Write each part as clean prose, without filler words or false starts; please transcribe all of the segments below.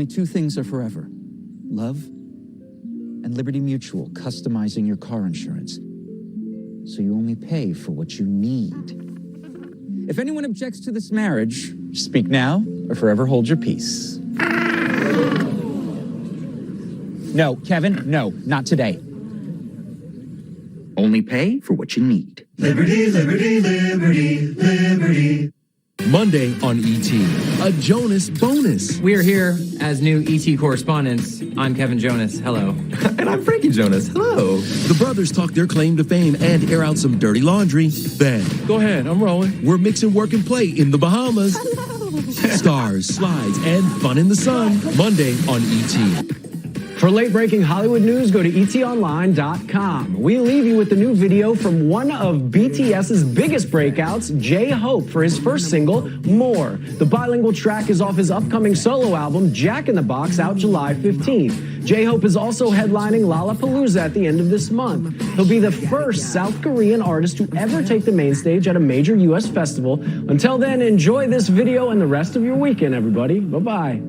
Only two things are forever: love and Liberty Mutual, customizing your car insurance so you only pay for what you need. If anyone objects to this marriage, speak now or forever hold your peace. No, Kevin, no, not today. Only pay for what you need. Liberty, liberty, liberty, liberty. Monday on ET, a Jonas bonus. We're here as new ET correspondents. I'm Kevin Jonas. Hello. And I'm Frankie Jonas. Hello. The brothers talk their claim to fame and air out some dirty laundry. Then, go ahead, I'm rolling. We're mixing work and play in the Bahamas. Stars, slides, and fun in the sun. Monday on ET. For late-breaking Hollywood news, go to etonline.com. We leave you with the new video from one of BTS's biggest breakouts, J-Hope, for his first single, More. The bilingual track is off his upcoming solo album, Jack in the Box, out July 15th. J-Hope is also headlining Lollapalooza at the end of this month. He'll be the first South Korean artist to ever take the main stage at a major U.S. festival. Until then, enjoy this video and the rest of your weekend, everybody. Bye-bye.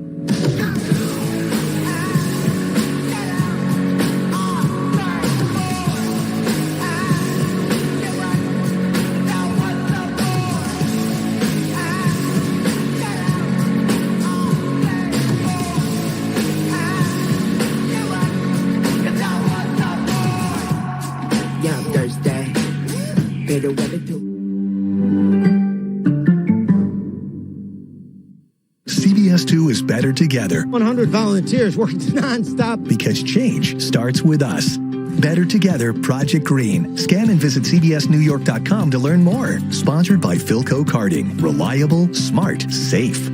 CBS 2 is better together. 100 volunteers working nonstop. Because change starts with us. Better Together, Project Green. Scan and visit cbsnewyork.com to learn more. Sponsored by Philco Carding. Reliable, smart, safe.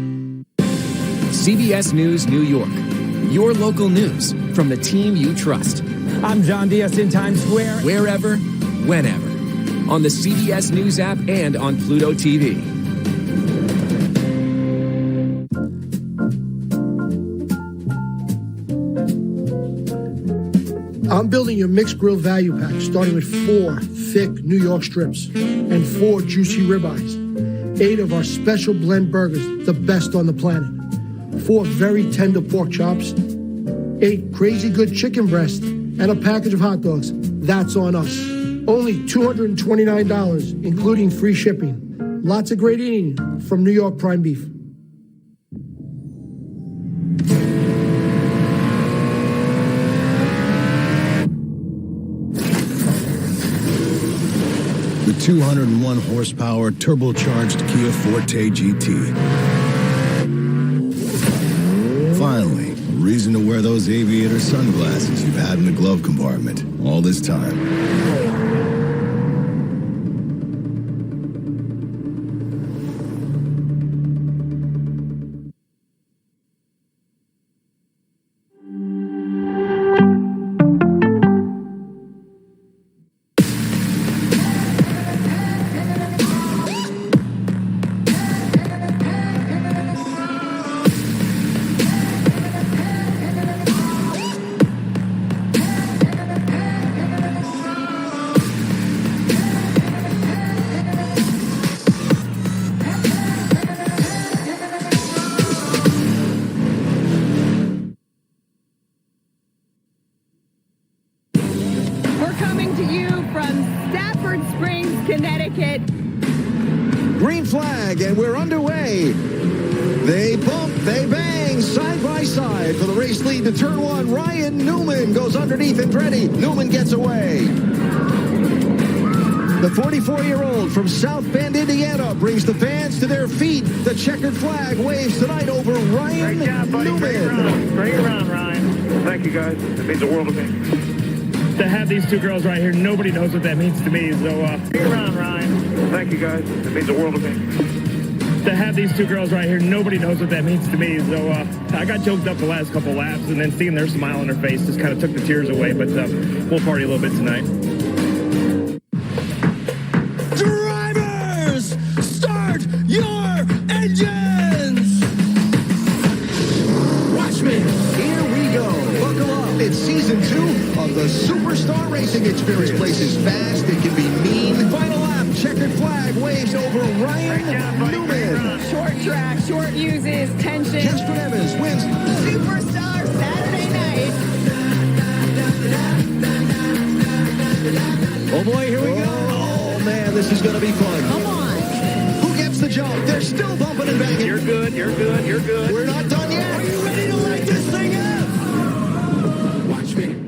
CBS News New York. Your local news from the team you trust. I'm John Diaz in Times Square. Wherever, whenever. On the CBS News app and on Pluto TV. I'm building your mixed grill value pack, starting with 4 thick New York strips and 4 juicy ribeyes, 8 of our special blend burgers, the best on the planet, 4 very tender pork chops, 8 crazy good chicken breasts, and a package of hot dogs. That's on us. Only $229, including free shipping. Lots of great eating from New York Prime Beef. The 201 horsepower turbocharged Kia Forte GT. Finally, a reason to wear those aviator sunglasses you've had in the glove compartment all this time. Green flag, and we're underway. They bump, they bang, side by side for the race lead to turn 1. Ryan Newman goes underneath Andretti. Newman gets away. The 44-year-old from South Bend, Indiana, brings the fans to their feet. The checkered flag waves tonight over Ryan Newman. Great run, Ryan. Thank you, guys. It means the world to me. To have these two girls right here, nobody knows what that means to me. So, great run, Ryan. Thank you, guys. It means the world to me. To have these two girls right here, nobody knows what that means to me. So, I got choked up the last couple laps, and then seeing their smile on their face just kind of took the tears away. But we'll party a little bit tonight. Drivers, start your engines! Watch me. Here we go. Buckle up. It's season 2 of the Superstar Racing Experience. This place is fast. It can be mean. Final lap. Checkered flag waves over Ryan Newman. Short track, short uses, tension. Jasper Evans wins. Superstar Saturday night. Oh boy, here we go. Oh man, this is going to be fun. Come on. Who gets the jump? They're still bumping and banging. You're good, you're good, you're good. We're not done yet. Are you ready to light this thing up? Watch me.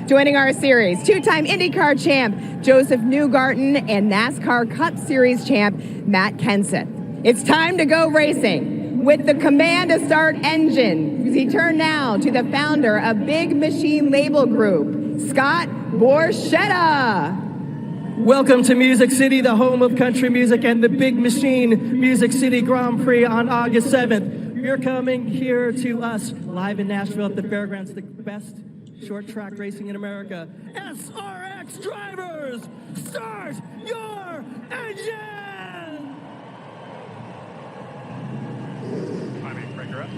Joining our series, two-time IndyCar champ Joseph Newgarden and NASCAR Cup Series champ Matt Kenseth. It's time to go racing. With the command to start engine, we turn now to the founder of Big Machine Label Group, Scott Borchetta. Welcome to Music City, the home of country music and the Big Machine Music City Grand Prix on August 7th. You're coming here to us live in Nashville at the fairgrounds, the best short track racing in America. SRX drivers, start your engine! Timing, breaker up.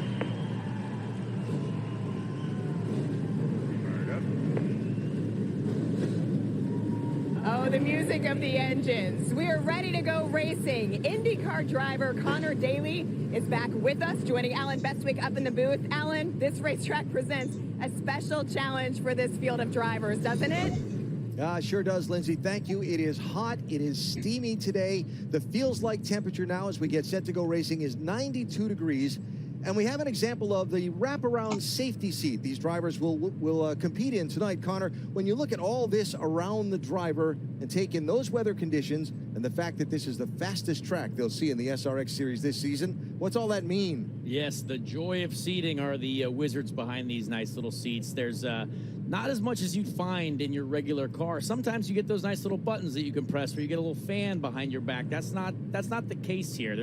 Oh, the music of the engines. We are ready to go racing. IndyCar driver Connor Daly is back with us, joining Alan Bestwick up in the booth. Alan, this racetrack presents a special challenge for this field of drivers, doesn't it? Sure does, Lindsay. Thank you. It is hot. It is steamy today. The feels-like temperature now as we get set to go racing is 92 degrees. And we have an example of the wraparound safety seat these drivers will compete in tonight. Connor, when you look at all this around the driver and take in those weather conditions and the fact that this is the fastest track they'll see in the SRX series this season, what's all that mean? Yes, the joy of seating are the wizards behind these nice little seats. There's not as much as you'd find in your regular car. Sometimes you get those nice little buttons that you can press where you get a little fan behind your back. That's not the case here.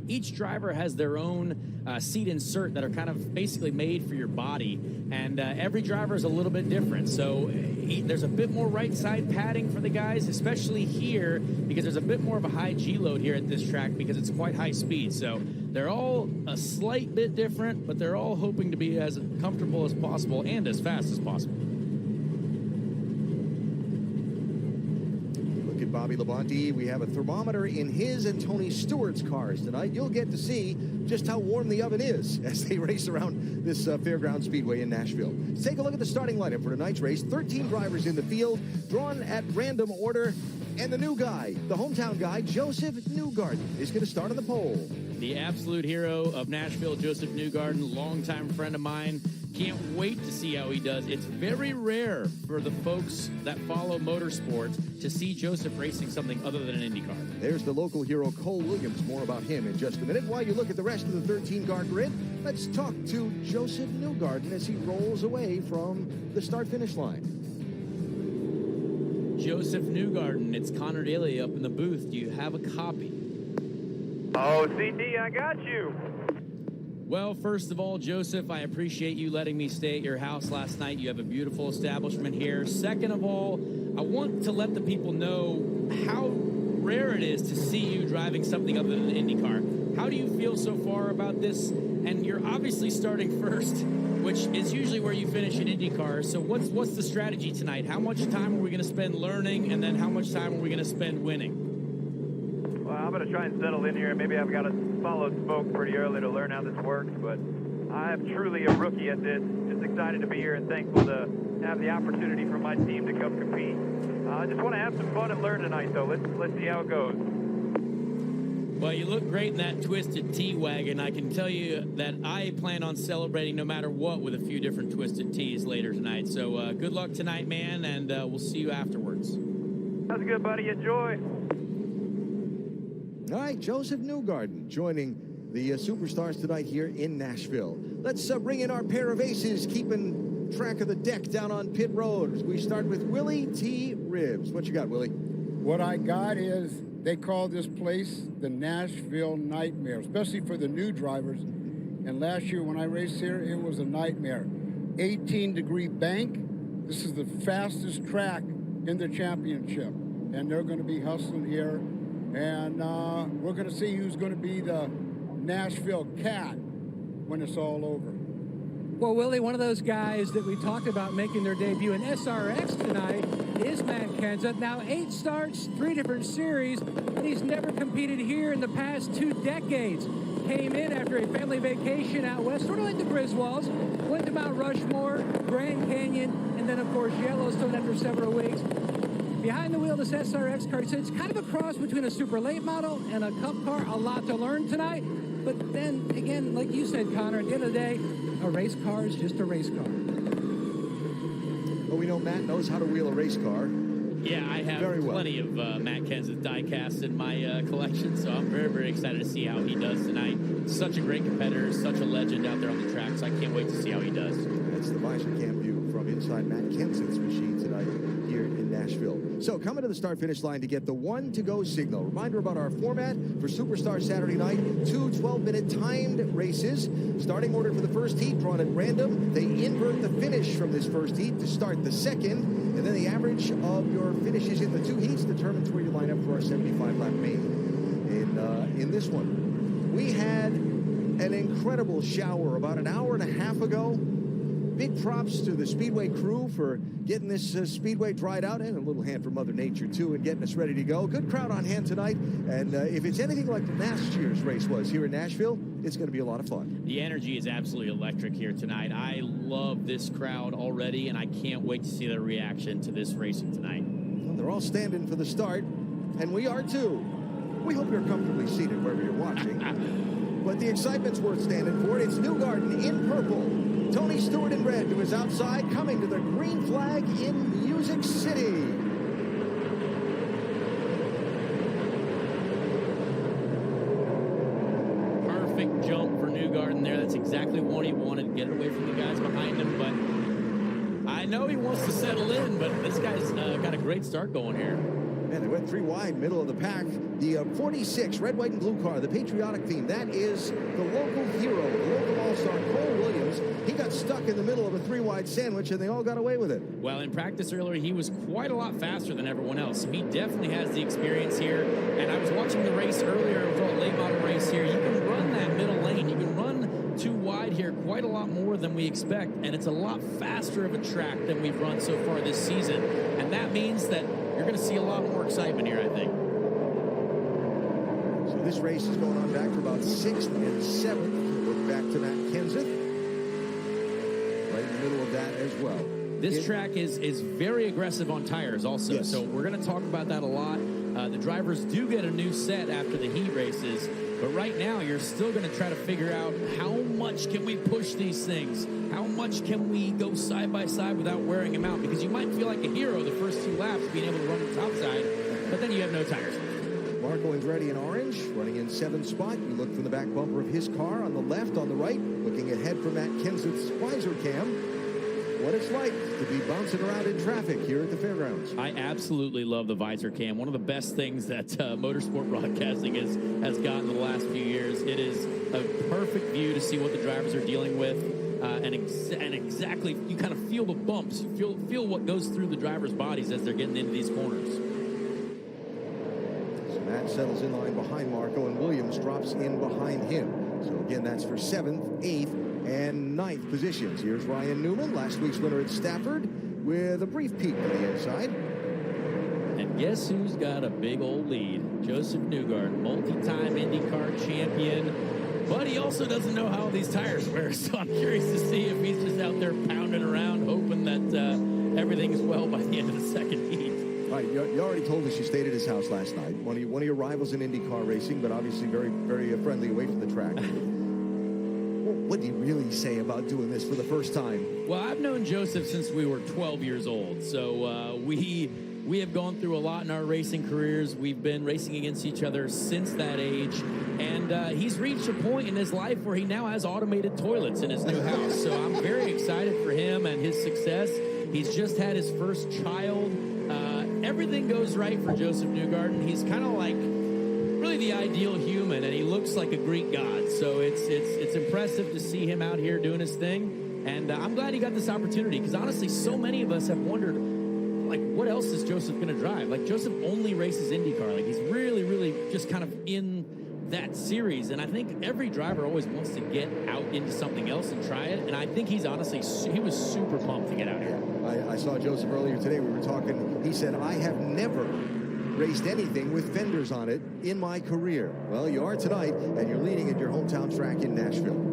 Each driver has their own seat insert that are kind of basically made for your body, and every driver is a little bit different. So there's a bit more right side padding for the guys, especially here, because there's a bit more of a high G load here at this track because it's quite high speed. So they're all a slight bit different, but they're all hoping to be as comfortable as possible and as fast as possible. Bobby Labonte. We have a thermometer in his and Tony Stewart's cars tonight. You'll get to see just how warm the oven is as they race around this fairground speedway in Nashville. Let's take a look at the starting lineup for tonight's race. 13 drivers in the field, drawn at random order. And the new guy, the hometown guy, Joseph Newgarden, is going to start on the pole. The absolute hero of Nashville, Joseph Newgarden, longtime friend of mine. Can't wait to see how he does. It's very rare for the folks that follow motorsports to see Joseph racing something other than an Indy car. There's the local hero, Cole Williams. More about him in just a minute. While you look at the rest of the 13-car grid, let's talk to Joseph Newgarden as he rolls away from the start-finish line. Joseph Newgarden, it's Connor Daly up in the booth. Do you have a copy? Oh, CD, I got you. Well, first of all, Joseph, I appreciate you letting me stay at your house last night. You have a beautiful establishment here. Second of all, I want to let the people know how rare it is to see you driving something other than an Indy car. How do you feel so far about this? And you're obviously starting first, which is usually where you finish in Indy cars. So what's the strategy tonight? How much time are we going to spend learning, and then how much time are we going to spend winning? Well, I'm going to try and settle in here. Maybe I've got to follow spoke pretty early to learn how this works, but I'm truly a rookie at this. Just excited to be here and thankful to have the opportunity for my team to come compete. I just want to have some fun and learn tonight, though. Let's see how it goes. Well, you look great in that twisted T-Wagon. I can tell you that I plan on celebrating no matter what with a few different twisted T's later tonight. So good luck tonight, man, and we'll see you afterwards. Sounds good, buddy. Enjoy. All right, Joseph Newgarden joining the superstars tonight here in Nashville. Let's bring in our pair of aces, keeping track of the deck down on pit road. We start with Willie T. Ribbs. What you got, Willie? What I got is they call this place the Nashville Nightmare, especially for the new drivers. And last year when I raced here, it was a nightmare. 18-degree bank. This is the fastest track in the championship. And they're going to be hustling here. And we're going to see who's going to be the Nashville Cat when it's all over. Well, Willie, one of those guys that we talked about making their debut in SRX tonight is Matt Kenseth. Now, 8 starts, 3 different series, but he's never competed here in the past 2 decades. Came in after a family vacation out west, sort of like the Griswolds, went to Mount Rushmore, Grand Canyon, and then, of course, Yellowstone after several weeks. Behind the wheel of this SRX car, so it's kind of a cross between a super late model and a cup car. A lot to learn tonight. But then, again, like you said, Connor, at the end of the day, a race car is just a race car. Well, we know Matt knows how to wheel a race car. Yeah, I have plenty of Matt Kenseth die-casts in my collection, so I'm very, very excited to see how he does tonight. Such a great competitor, such a legend out there on the track, so I can't wait to see how he does. That's the visor cam view from inside Matt Kenseth's machine tonight here in Nashville. So coming to the start-finish line to get the 1-to-go signal. Reminder about our format for Superstar Saturday night. 2 12-minute timed races. Starting order for the first heat drawn at random. They invert the finish from this first heat to start the second. And then the average of your finishes in the 2 heats determines where you line up for our 75-lap main. In this one, we had an incredible shower about an hour and a half ago. Big props to the Speedway crew for getting this Speedway dried out, and a little hand from Mother Nature, too, and getting us ready to go. Good crowd on hand tonight, and if it's anything like last year's race was here in Nashville, it's going to be a lot of fun. The energy is absolutely electric here tonight. I love this crowd already, and I can't wait to see their reaction to this racing tonight. Well, they're all standing for the start, and we are, too. We hope you're comfortably seated wherever you're watching. But the excitement's worth standing for. It's Newgarden in purple. Tony Stewart in red to his outside, coming to the green flag in Music City. Perfect jump for Newgarden there. That's exactly what he wanted. Get it away from the guys behind him. But I know he wants to settle in, but this guy's got a great start going here. Man, they went 3 wide, middle of the pack. The 46 red, white, and blue car, the patriotic theme, that is the local hero, the local all-star, Cole Williams. He got stuck in the middle of a 3-wide sandwich, and they all got away with it. Well, in practice earlier, he was quite a lot faster than everyone else. So he definitely has the experience here. And I was watching the race earlier, for a late model race here. You can run that middle lane. You can run 2 wide here quite a lot more than we expect. And it's a lot faster of a track than we've run so far this season. And that means that you're going to see a lot more excitement here, I think. So this race is going on back for about 6th and 7th. Look back to Matt Kenseth. Right in the middle of that as well. This track is very aggressive on tires also. Yes. So we're going to talk about that a lot. The drivers do get a new set after the heat races. But right now, you're still going to try to figure out how much can we push these things? How much can we go side by side without wearing them out? Because you might feel like a hero the first 2 laps being able to run the top side, but then you have no tires. Marco Andretti in orange, running in 7th spot. You look from the back bumper of his car on the left, on the right, looking ahead from Matt Kenseth's visor cam. What it's like to be bouncing around in traffic here at the fairgrounds. I absolutely love the visor cam. One of the best things that motorsport broadcasting has gotten in the last few years. It is a perfect view to see what the drivers are dealing with. And exactly, you kind of feel the bumps. You feel what goes through the drivers' bodies as they're getting into these corners. So Matt settles in line behind Marco, and Williams drops in behind him. So again, that's for 7th, 8th, and 9th positions. Here's Ryan Newman, last week's winner at Stafford, with a brief peek to the inside. And guess who's got a big old lead? Joseph Newgarden, multi-time IndyCar champion. But he also doesn't know how these tires wear, so I'm curious to see if he's just out there pounding around, hoping that everything's well by the end of the second heat. All right, you already told us you stayed at his house last night. One of your rivals in IndyCar racing, but obviously very, very friendly away from the track. What do you really say about doing this for the first time? Well, I've known Joseph since we were 12 years old, so we have gone through a lot in our racing careers. We've been racing against each other since that age, and he's reached a point in his life where he now has automated toilets in his new house. So I'm very excited for him and his success. He's just had his first child. Everything goes right for Joseph Newgarden. He's kind of like really the ideal human, and he looks like a Greek god. So it's impressive to see him out here doing his thing, and I'm glad he got this opportunity, because honestly, so many of us have wondered, like, what else is Joseph going to drive? Like, Joseph only races IndyCar. Like, he's really, really just kind of in that series. And I think every driver always wants to get out into something else and try it. And I think he's honestly, he was super pumped to get out here. I saw Joseph earlier today. We were talking. He said, I have never raced anything with fenders on it in my career. Well, you are tonight, and you're leading at your hometown track in Nashville.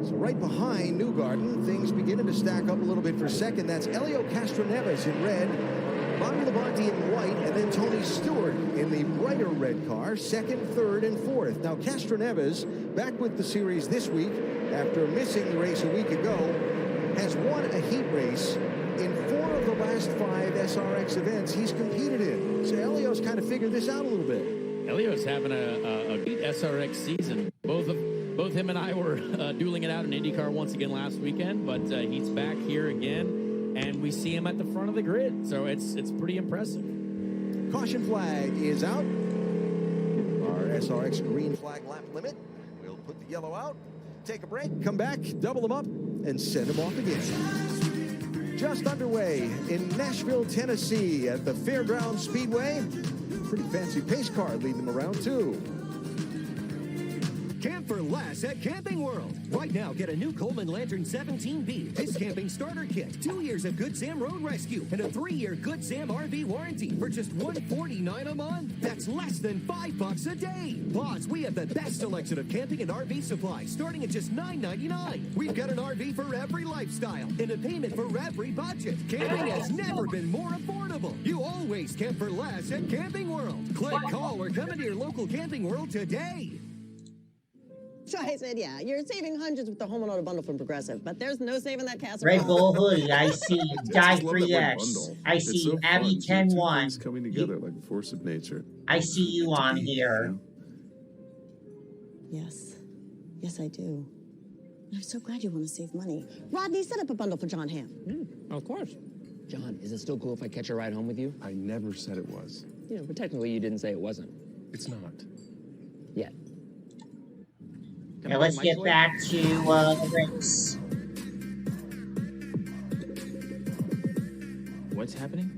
So right behind Newgarden, things beginning to stack up a little bit for second. That's Elio Castroneves in red, Bobby Labonte in white, and then Tony Stewart in the brighter red car, second, third, and fourth. Now, Castroneves, back with the series this week after missing the race a week ago, has won a heat race in 4 of the last 5 SRX events he's competed in. So Elio's kind of figured this out a little bit. Elio's having a good SRX season. Both him and I were dueling it out in IndyCar once again last weekend, but he's back here again, and we see him at the front of the grid. So it's pretty impressive. Caution flag is out. Our SRX green flag lap limit. We'll put the yellow out, take a break, come back, double them up, and send them off again. Just underway in Nashville, Tennessee at the Fairgrounds Speedway. Pretty fancy pace car leading them around, too. Camp for less at Camping World. Right now, get a new Coleman Lantern 17B, this camping starter kit, 2 years of Good Sam Road Rescue, and a 3-year Good Sam RV warranty for just $149 a month. That's less than $5 a day. Plus, we have the best selection of camping and RV supplies, starting at just $9.99. We've got an RV for every lifestyle and a payment for every budget. Camping has never been more affordable. You always camp for less at Camping World. Click, call, or come into your local Camping World today. So I said, yeah, you're saving hundreds with the home and auto bundle from Progressive, but there's no saving that casserole. Red Bull hoodie, I see Die 3X. I see so Abby 10-1. Coming together like a force of nature. I see you on here. Yes. Yes, I do. I'm so glad you want to save money. Rodney, set up a bundle for John Hamm. Of course. John, is it still cool if I catch a ride home with you? I never said it was. Yeah, but technically you didn't say it wasn't. It's not. Yet. Now let's get back to the race. What's happening?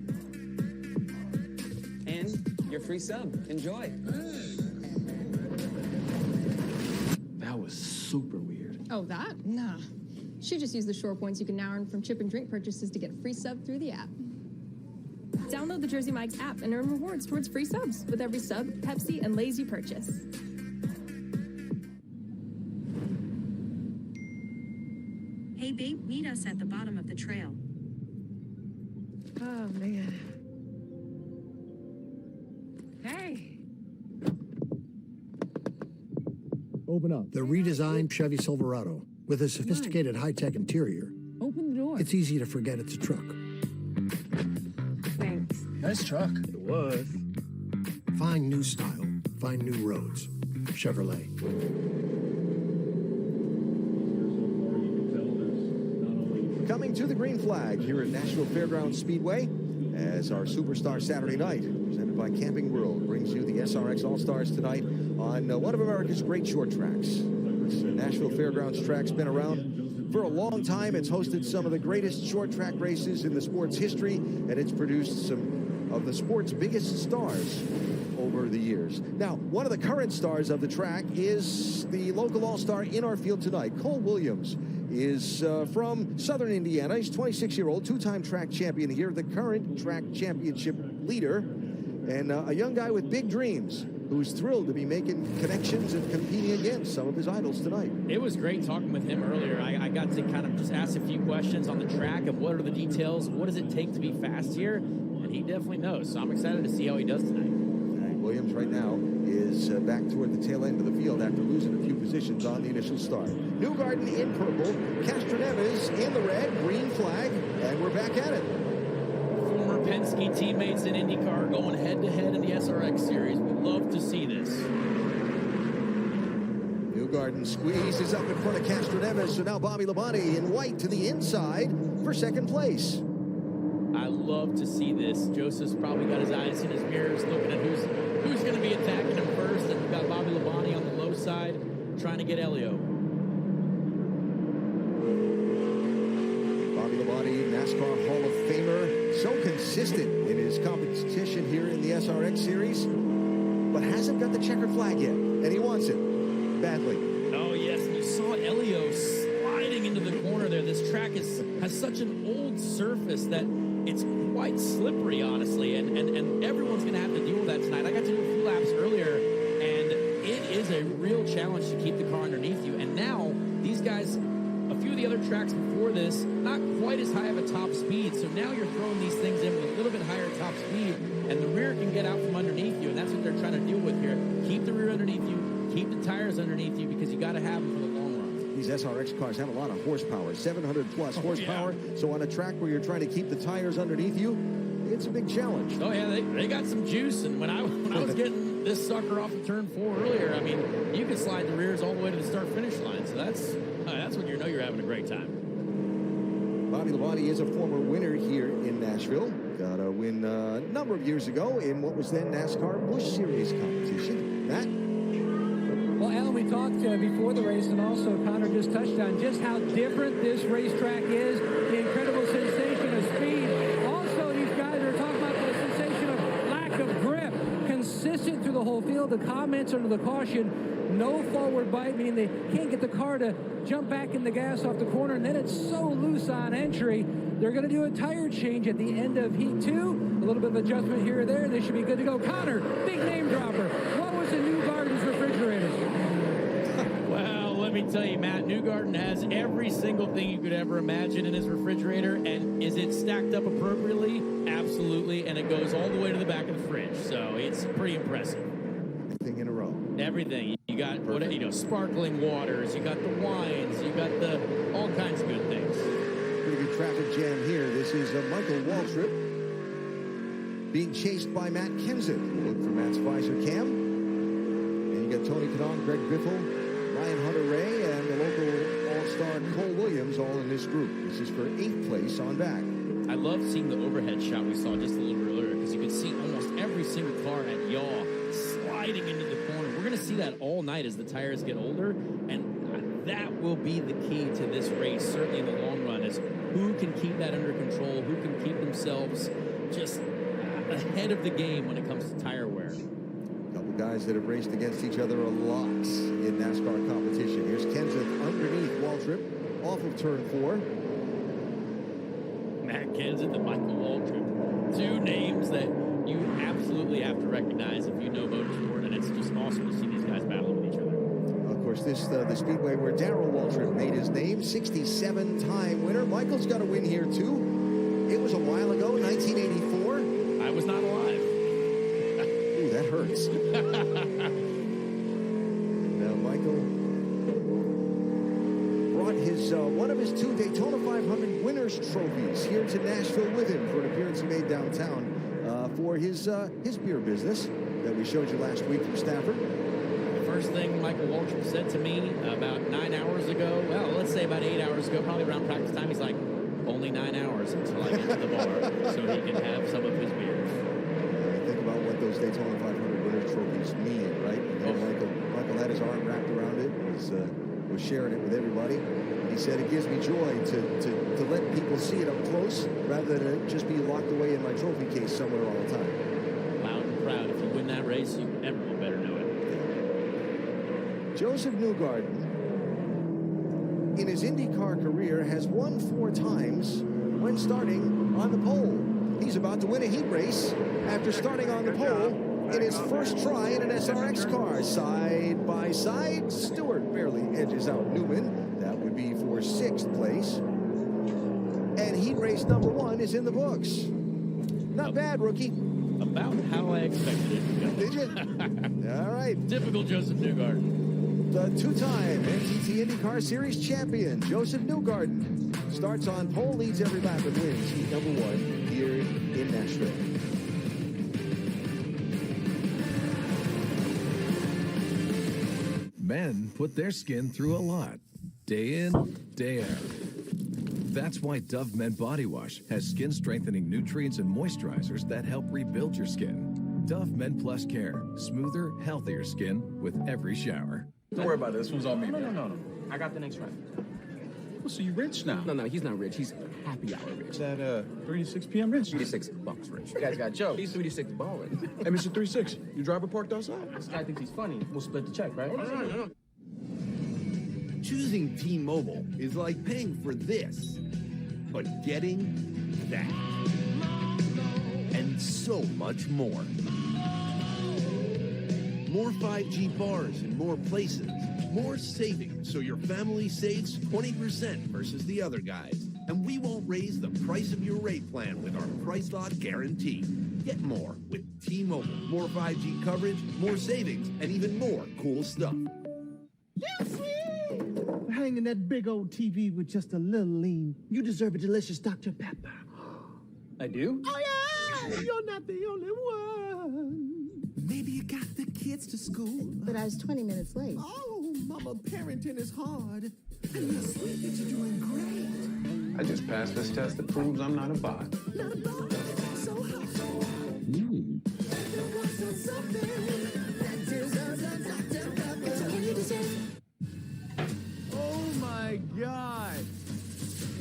And your free sub. Enjoy. That was super weird. Oh, that? Nah. Should just use the shore points you can now earn from chip and drink purchases to get a free sub through the app. Download the Jersey Mike's app and earn rewards towards free subs with every sub, Pepsi, and Lay's you purchase. Hey, babe, meet us at the bottom of the trail. Oh, man. Hey. Open up. The redesigned Chevy Silverado with a sophisticated high-tech interior. Open the door. It's easy to forget it's a truck. Thanks. Nice truck. It was. Find new style. Find new roads. Chevrolet. Coming to the green flag here at Nashville Fairgrounds Speedway as our Superstar Saturday Night, presented by Camping World, brings you the SRX All-Stars tonight on one of America's great short tracks. This Nashville Fairgrounds track's been around for a long time. It's hosted some of the greatest short track races in the sport's history, and it's produced some of the sport's biggest stars over the years. Now, one of the current stars of the track is the local all-star in our field tonight. Cole Williams is from Southern Indiana. He's 26-year-old, two-time track champion here, the current track championship leader, and a young guy with big dreams who's thrilled to be making connections and competing against some of his idols tonight. It was great talking with him earlier. I got to kind of just ask a few questions on the track of what are the details, what does it take to be fast here, and he definitely knows. So I'm excited to see how he does tonight. Williams right now is back toward the tail end of the field after losing a few positions on the initial start. Newgarden in purple, Castroneves in the red, green flag, and we're back at it. Former Penske teammates in IndyCar going head-to-head in the SRX Series. We love to see this. Newgarden squeezes up in front of Castroneves, so now Bobby Labonte in white to the inside for second place. I love to see this. Joseph's probably got his eyes in his mirrors looking at who's going to be attacking him first. And we've got Bobby Labonte on the low side trying to get Elio. Bobby Labonte, NASCAR Hall of Famer, consistent in his competition here in the SRX series, but hasn't got the checkered flag yet, and he wants it badly. Oh, yes, and you saw Elio sliding into the corner there. This track has such an old surface that it's quite slippery, honestly, and everyone's going to have to deal with that tonight. I got to do a few laps earlier, and it is a real challenge to keep the car underneath you. And now, these guys, a few of the other tracks before this, not quite as high of a top speed, so now you're throwing these things in with a little bit higher top speed, and the rear can get out from underneath you, and that's what they're trying to deal with here. Keep the rear underneath you, keep the tires underneath you, because you got to have them for the long run. These SRX cars have a lot of horsepower, 700 plus horsepower. Yeah. So on a track where you're trying to keep the tires underneath you, it's a big challenge. Oh yeah, they got some juice, and when I was getting this sucker off of turn 4 earlier, I mean, you could slide the rears all the way to the start-finish line. So that's when you know you're having a great time. Bobby Labonte is a former winner here in Nashville. Got a win a number of years ago in what was then NASCAR Busch Series competition. Matt? Well, Alan, we talked before the race, and also Connor just touched on just how different this racetrack is, the incredible sensation of speed. Also, these guys are talking about the sensation of lack of grip, consistent through the whole field. The comments under the caution, no forward bite, meaning they can't get the car to jump back in the gas off the corner, and then it's so loose on entry. They're going to do a tire change at the end of Heat 2. A little bit of adjustment here or there, and they should be good to go. Connor, big name dropper. What was in Newgarden's refrigerator? Well, let me tell you, Matt, Newgarden has every single thing you could ever imagine in his refrigerator, and is it stacked up appropriately? Absolutely, and it goes all the way to the back of the fridge, so it's pretty impressive. Everything in a row. Everything. You got sparkling waters, you got the wines, you got all kinds of good things. Pretty good traffic jam here. This is Michael Waltrip being chased by Matt Kenseth. Look for Matt's visor cam. And you got Tony Kanaan, Greg Biffle, Ryan Hunter-Ray, and the local all-star Cole Williams all in this group. This is for 8th place on back. I love seeing the overhead shot we saw just a little bit earlier, because you could see almost every single car at Yaw sliding into the corner. We're going to see that all night as the tires get older, and that will be the key to this race, certainly in the long run, is who can keep that under control, who can keep themselves just ahead of the game when it comes to tire wear. A couple guys that have raced against each other a lot in NASCAR competition. Here's Kenseth underneath Waltrip, off of turn 4. Matt Kenseth and Michael Waltrip, two names that you absolutely have to recognize if you know motorsport, and it's just awesome to see these guys battle with each other. Of course, this the speedway where Darrell Waltrip made his name, 67-time winner. Michael's got a win here too. It was a while ago, 1984. I was not alive. Ooh, that hurts. And Michael brought his one of his 2 Daytona 500 winners trophies here to Nashville with him for an appearance he made downtown for his beer business that we showed you last week from Stafford. First thing Michael Waltrip said to me about 9 hours ago, well, let's say about 8 hours ago, probably around practice time, he's like, only 9 hours until I get to the bar so he can have some of his beers. Think about what those Daytona 500 winners trophies mean, right? And Michael had his arm wrapped around it, was sharing it with everybody. He said, it gives me joy to let people see it up close rather than it just be locked away in my trophy case somewhere all the time. Loud and proud. If you win that race, everyone better know it. Joseph Newgarden, in his IndyCar career, has won 4 times when starting on the pole. He's about to win a heat race after starting on the pole in his first try in an SRX car. Side by side, Stewart barely edges out Newman. That would be for 6th place. And heat race number 1 is in the books. Not bad, rookie. About how I expected it to go. Did you? All right. Typical Joseph Newgarden. The 2-time NTT IndyCar Series champion, Joseph Newgarden, starts on pole, leads every lap, and wins heat number 1 here in Nashville. Men put their skin through a lot, day in, day out. That's why Dove Men Body Wash has skin-strengthening nutrients and moisturizers that help rebuild your skin. Dove Men Plus Care, smoother, healthier skin with every shower. Don't worry about it. This one's on me. No. I got the next round. Oh, so you rich now? No, he's not rich. He's happy hour rich. That 3 to 6 p.m. rich? 3 to 6 bucks rich. You guys got Joe. He's 3 to 6 balling. Hey, Mr. 36, your driver parked outside? This guy thinks he's funny. We'll split the check, right? No. Choosing T-Mobile is like paying for this, but getting that. And so much more. More 5G bars in more places. More savings so your family saves 20% versus the other guys. And we won't raise the price of your rate plan with our price lock guarantee. Get more with T-Mobile. More 5G coverage, more savings, and even more cool stuff. Hanging that big old TV with just a little lean. You deserve a delicious Dr. Pepper. I do? Oh, yeah! You're not the only one. Maybe you got the kids to school. But I was 20 minutes late. Oh, mama, parenting is hard. And you're sweet that you're doing great. I just passed this test that proves I'm not a bot. Not a bot. So hot. Oh, my God.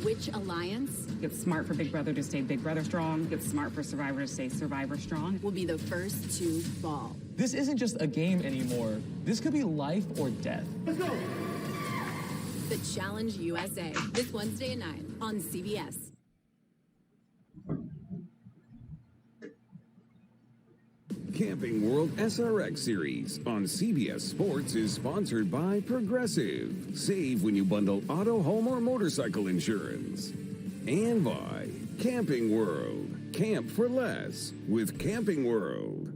Which alliance? Get smart for Big Brother to stay Big Brother strong. Get smart for Survivor to stay Survivor strong. Will be the first to fall. This isn't just a game anymore. This could be life or death. Let's go. The Challenge USA. This Wednesday at 9 on CBS. Camping World SRX Series on CBS Sports is sponsored by Progressive. Save when you bundle auto, home, or motorcycle insurance. And by Camping World. Camp for less with Camping World.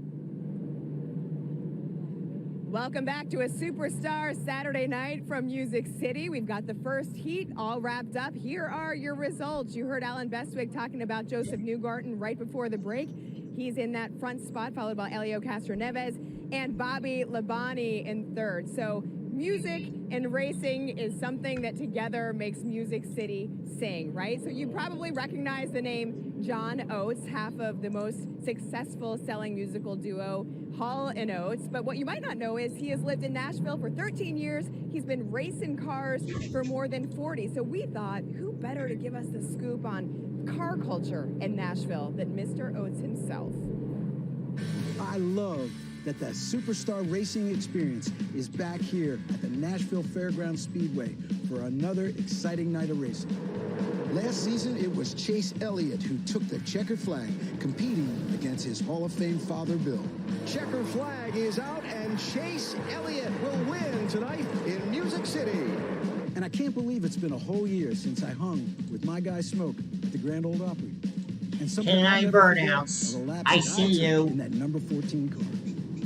Welcome back to a Superstar Saturday night from Music City. We've got the first heat all wrapped up. Here are your results. You heard Alan Bestwick talking about Joseph Newgarden right before the break. He's in that front spot, followed by Elio Castroneves and Bobby Labonte in third. So music and racing is something that together makes Music City sing, right? So you probably recognize the name John Oates, half of the most successful selling musical duo, Hall & Oates. But what you might not know is he has lived in Nashville for 13 years. He's been racing cars for more than 40. So we thought, who better to give us the scoop on car culture in Nashville than Mr. Oates himself? I love that the Superstar Racing experience is back here at the Nashville Fairgrounds Speedway for another exciting night of racing. Last season, it was Chase Elliott who took the checkered flag, competing against his Hall of Fame father, Bill. Checkered flag is out, and Chase Elliott will win tonight in Music City. And I can't believe it's been a whole year since I hung with my guy Smoke at the Grand Ole Opry. And Canine burnouts. I see you. In that number 14 car.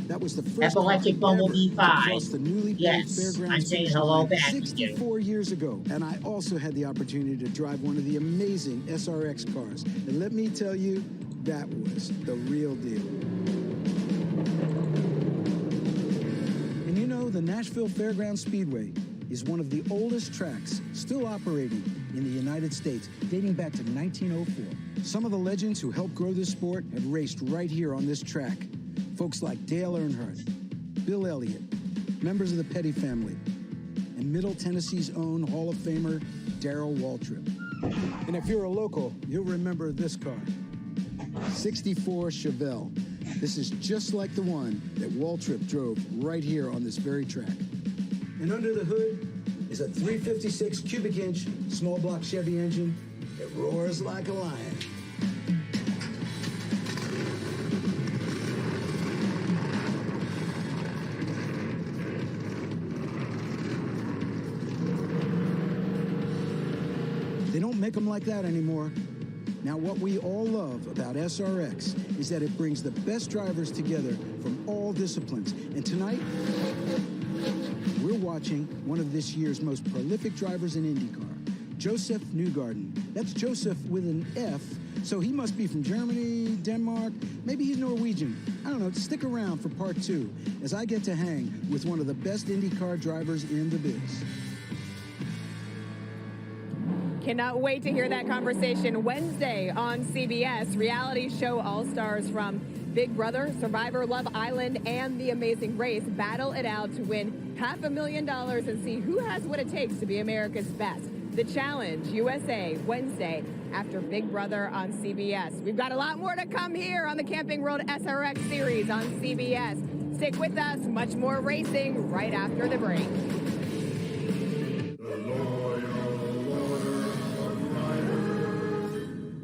That was the first Epileptic Bumblebee 5. The newly yes, I'm saying hello back to you. 64 years ago. And I also had the opportunity to drive one of the amazing SRX cars. And let me tell you, that was the real deal. And you know, the Nashville Fairgrounds Speedway is one of the oldest tracks still operating in the United States, dating back to 1904. Some of the legends who helped grow this sport have raced right here on this track. Folks like Dale Earnhardt, Bill Elliott, members of the Petty family, and Middle Tennessee's own Hall of Famer, Darrell Waltrip. And if you're a local, you'll remember this car, 64 Chevelle. This is just like the one that Waltrip drove right here on this very track. And under the hood is a 356 cubic inch small block Chevy engine that roars like a lion. They don't make them like that anymore. Now, what we all love about SRX is that it brings the best drivers together from all disciplines. And tonight, we're watching one of this year's most prolific drivers in IndyCar, Joseph Newgarden. That's Joseph with an F, so he must be from Germany, Denmark, maybe he's Norwegian. I don't know, stick around for part 2 as I get to hang with one of the best IndyCar drivers in the biz. Cannot wait to hear that conversation Wednesday on CBS. Reality show all-stars from Big Brother, Survivor, Love Island, and The Amazing Race battle it out to win $500,000 and see who has what it takes to be America's best. The Challenge USA, Wednesday after Big Brother on CBS. We've got a lot more to come here on the Camping World SRX Series on CBS. Stick with us, much more racing right after the break.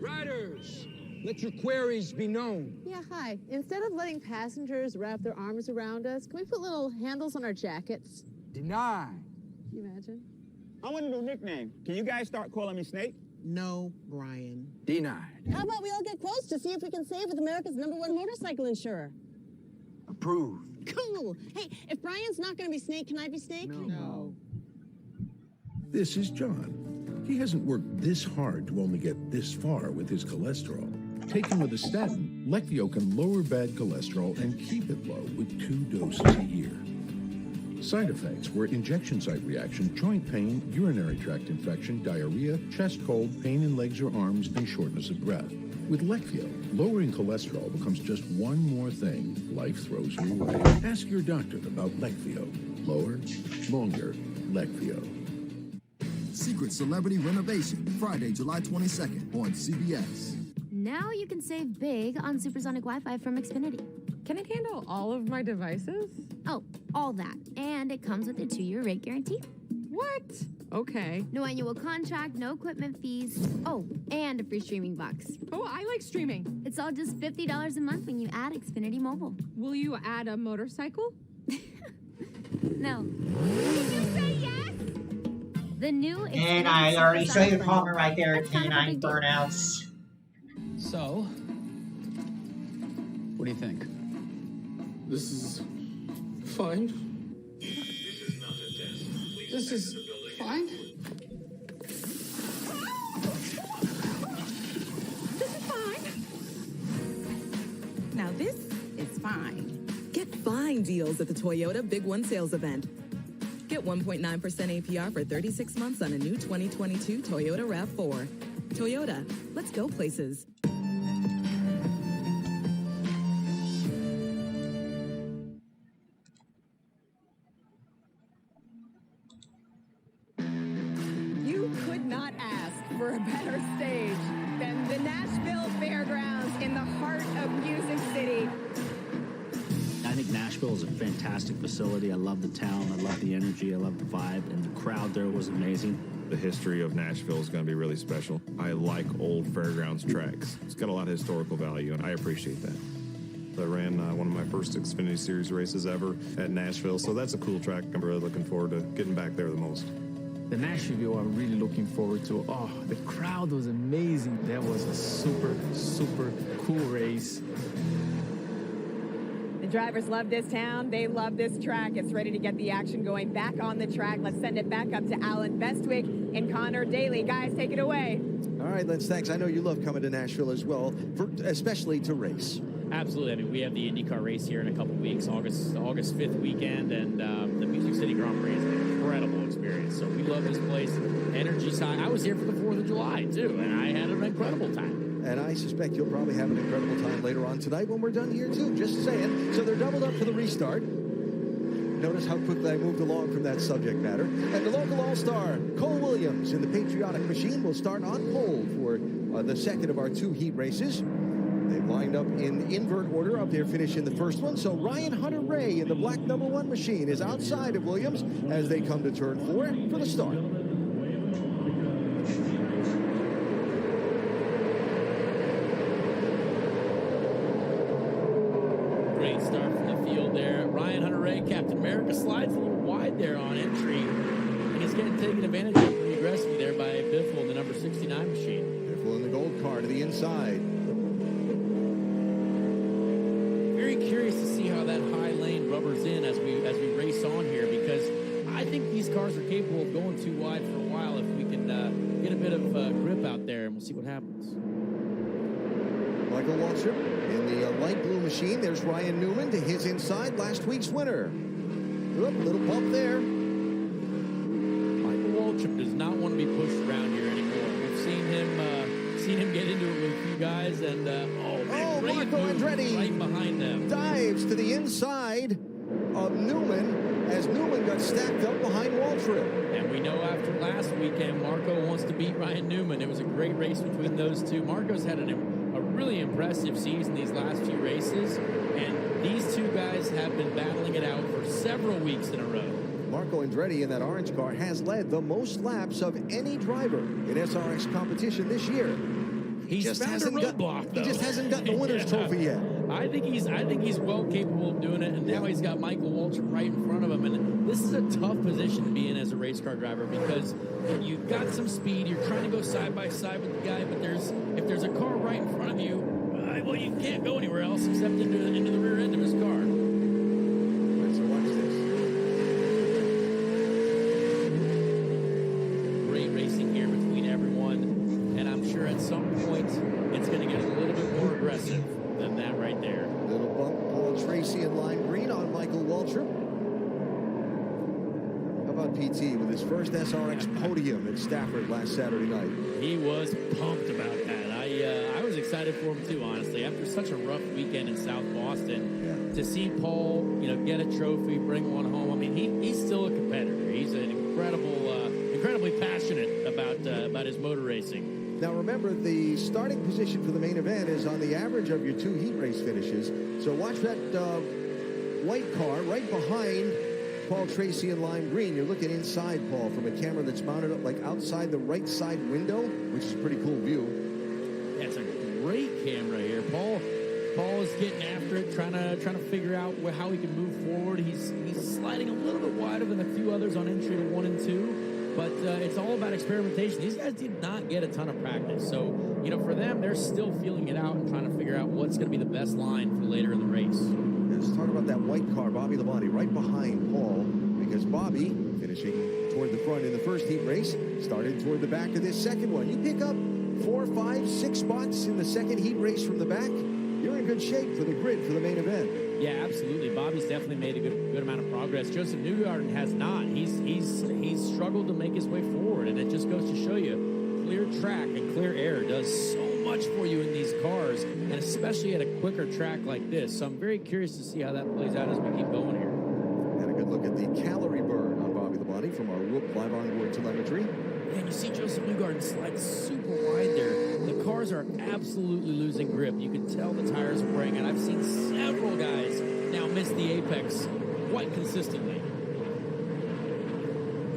Riders, let your queries be known. Yeah, hi. Instead of letting passengers wrap their arms around us, can we put little handles on our jackets? Deny. Can you imagine? I want a new nickname. Can you guys start calling me Snake? No, Brian. Denied. How about we all get quotes to see if we can save with America's #1 motorcycle insurer? Approved. Cool. Hey, if Brian's not going to be Snake, can I be Snake? No. This is John. He hasn't worked this hard to only get this far with his cholesterol. Taken with a statin, Leqvio can lower bad cholesterol and keep it low with 2 doses a year. Side effects were injection site reaction, joint pain, urinary tract infection, diarrhea, chest cold, pain in legs or arms, and shortness of breath. With Leqvio, lowering cholesterol becomes just one more thing life throws your way. Ask your doctor about Leqvio. Lower, longer, Leqvio. Secret Celebrity Renovation, Friday, July 22nd on CBS. Now you can save big on supersonic Wi-Fi from Xfinity. Can it handle all of my devices? Oh, all that. And it comes with a 2-year rate guarantee. What? Okay. No annual contract, no equipment fees. Oh, and a free streaming box. Oh, I like streaming. It's all just $50 a month when you add Xfinity Mobile. Will you add a motorcycle? No. Did you say yes? The new And I already saw your comment right there, Canine Burnouts. So, what do you think? This is fine. This is fine. This is fine. Now this is fine. Get fine deals at the Toyota Big One Sales Event. Get 1.9% APR for 36 months on a new 2022 Toyota RAV4. Toyota, let's go places. You could not ask for a better stage than the Nashville Fairgrounds in the heart of Music City. I think Nashville is a fantastic facility. I love the town. I love the energy. I love the vibe. And the crowd there was amazing. The history of Nashville is going to be really special. I like old fairgrounds tracks. It's got a lot of historical value, and I appreciate that. I ran one of my first Xfinity Series races ever at Nashville, so that's a cool track. I'm really looking forward to getting back there the most. The Nashville I'm really looking forward to. Oh, the crowd was amazing. That was a super, super cool race. The drivers love this town. They love this track. It's ready to get the action going back on the track. Let's send it back up to Alan Bestwick and Connor Daly. Guys, take it away. All right, Lance, thanks. I know you love coming to Nashville as well, especially to race. Absolutely. I mean, we have the IndyCar race here in a couple weeks, August 5th weekend, and the Music City Grand Prix is an incredible experience. So we love this place. Energy's high. I was here for the 4th of July, too, and I had an incredible time. And I suspect you'll probably have an incredible time later on tonight when we're done here, too. Just saying. So they're doubled up for the restart. Notice how quickly I moved along from that subject matter. And the local all-star, Cole Williams, in the Patriotic Machine, will start on pole for the second of our 2 heat races. They've lined up in invert order of their finish in the first one. So Ryan Hunter-Reay in the black #1 machine is outside of Williams as they come to turn 4 for the start. Great start from the field there. Ryan Hunter-Reay, Captain America, slides a little wide there on entry. And he's getting taken advantage of pretty aggressively there by Biffle in the number 69 machine. Biffle in the gold car to the inside. Very curious to see how that high lane rubbers in as we race on here, because I think these cars are capable of going too wide for a while if we can get a bit of grip out there, and we'll see what happens. Michael Waltrip in the light blue machine. There's Ryan Newman to his inside, last week's winner. Oop, little bump there. Michael Waltrip does not want to be pushed around here anymore. We've seen him get into it with a few guys, and great Marco move Andretti right behind them. Dives to the inside. of Newman as Newman got stacked up behind Waltrip. And we know after last weekend, Marco wants to beat Ryan Newman. It was a great race between those two. Marco's had a really impressive season these last few races, and these two guys have been battling it out for several weeks in a row. Marco Andretti in that orange car has led the most laps of any driver in SRX competition this year. He just hasn't gotten the winner's trophy yet. I think he's well capable of doing it, and now he's got Michael Waltrip right in front of him. And this is a tough position to be in as a race car driver because you've got some speed. You're trying to go side by side with the guy, but if there's a car right in front of you, well, you can't go anywhere else except into the rear end of his car. So watch this. Great racing here between everyone, and I'm sure at some point it's going to get a little bit more aggressive than that right there. Little bump, Paul Tracy in lime green on Michael Waltrip. How about PT with his first SRX podium at Stafford last Saturday night? He was pumped about that. I was excited for him too, honestly. After such a rough weekend in South Boston, to see Paul, get a trophy, bring one home. I mean, he's still a competitor. He's an incredibly passionate about his motor racing. Now remember, the starting position for the main event is on the average of your 2 heat race finishes. So watch that white car right behind Paul Tracy in lime green. You're looking inside, Paul, from a camera that's mounted up like outside the right side window, which is a pretty cool view. Yeah, it's a great camera here. Paul is getting after it, trying to figure out how he can move forward. He's sliding a little bit wider than a few others on entry to 1 and 2, but it's all about experimentation. These guys did not get a ton of practice, so for them, they're still feeling it out and trying to figure out what's going to be the best line for later in the race. Let's talk about that white car, Bobby Labonte, right behind Paul, because Bobby, finishing toward the front in the first heat race, started toward the back of this second one. You pick up 4, 5, 6 spots in the second heat race from the back, you're in good shape for the grid for the main event. Yeah, absolutely. Bobby's definitely made a good amount of progress. Joseph Newgarden has not. He's struggled to make his way forward, and it just goes to show you clear track and clear air does so much for you in these cars, and especially at a quicker track like this. So I'm very curious to see how that plays out as we keep going here. And a good look at the calorie burn on Bobby Labonte from our Whoop live onboard telemetry. And you see Joseph Newgarden slide super wide there. The cars are absolutely losing grip. You can tell the tires are wearing it. I've seen several guys now miss the apex quite consistently.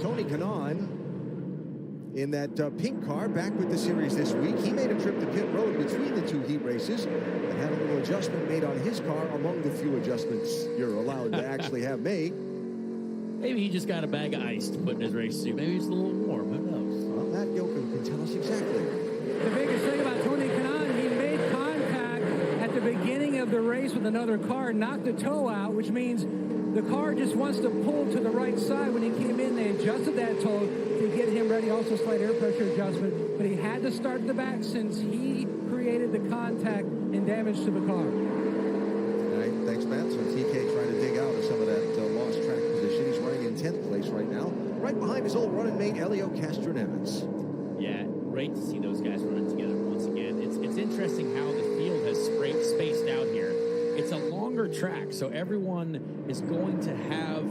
Tony Kanaan in that pink car back with the series this week. He made a trip to pit road between the 2 heat races and had a little adjustment made on his car among the few adjustments you're allowed to actually have made. Maybe he just got a bag of ice to put in his race suit. Maybe it's a little warm. Who knows? Well, Matt Yoakum can tell us exactly. The biggest thing about Tony Kanaan, he made contact at the beginning of the race with another car, knocked the toe out, which means the car just wants to pull to the right side. When he came in, they adjusted that toe to get him ready, also slight air pressure adjustment. But he had to start at the back since he created the contact and damage to the car. All right, thanks, Matt. So TK trying to dig out of some of that lost track position. He's running in 10th place right now. Right behind his old running mate, Elio Castro-Neves. Yeah, great to see those guys running together once again. It's interesting how the field has spaced out here. It's a longer track, so everyone is going to have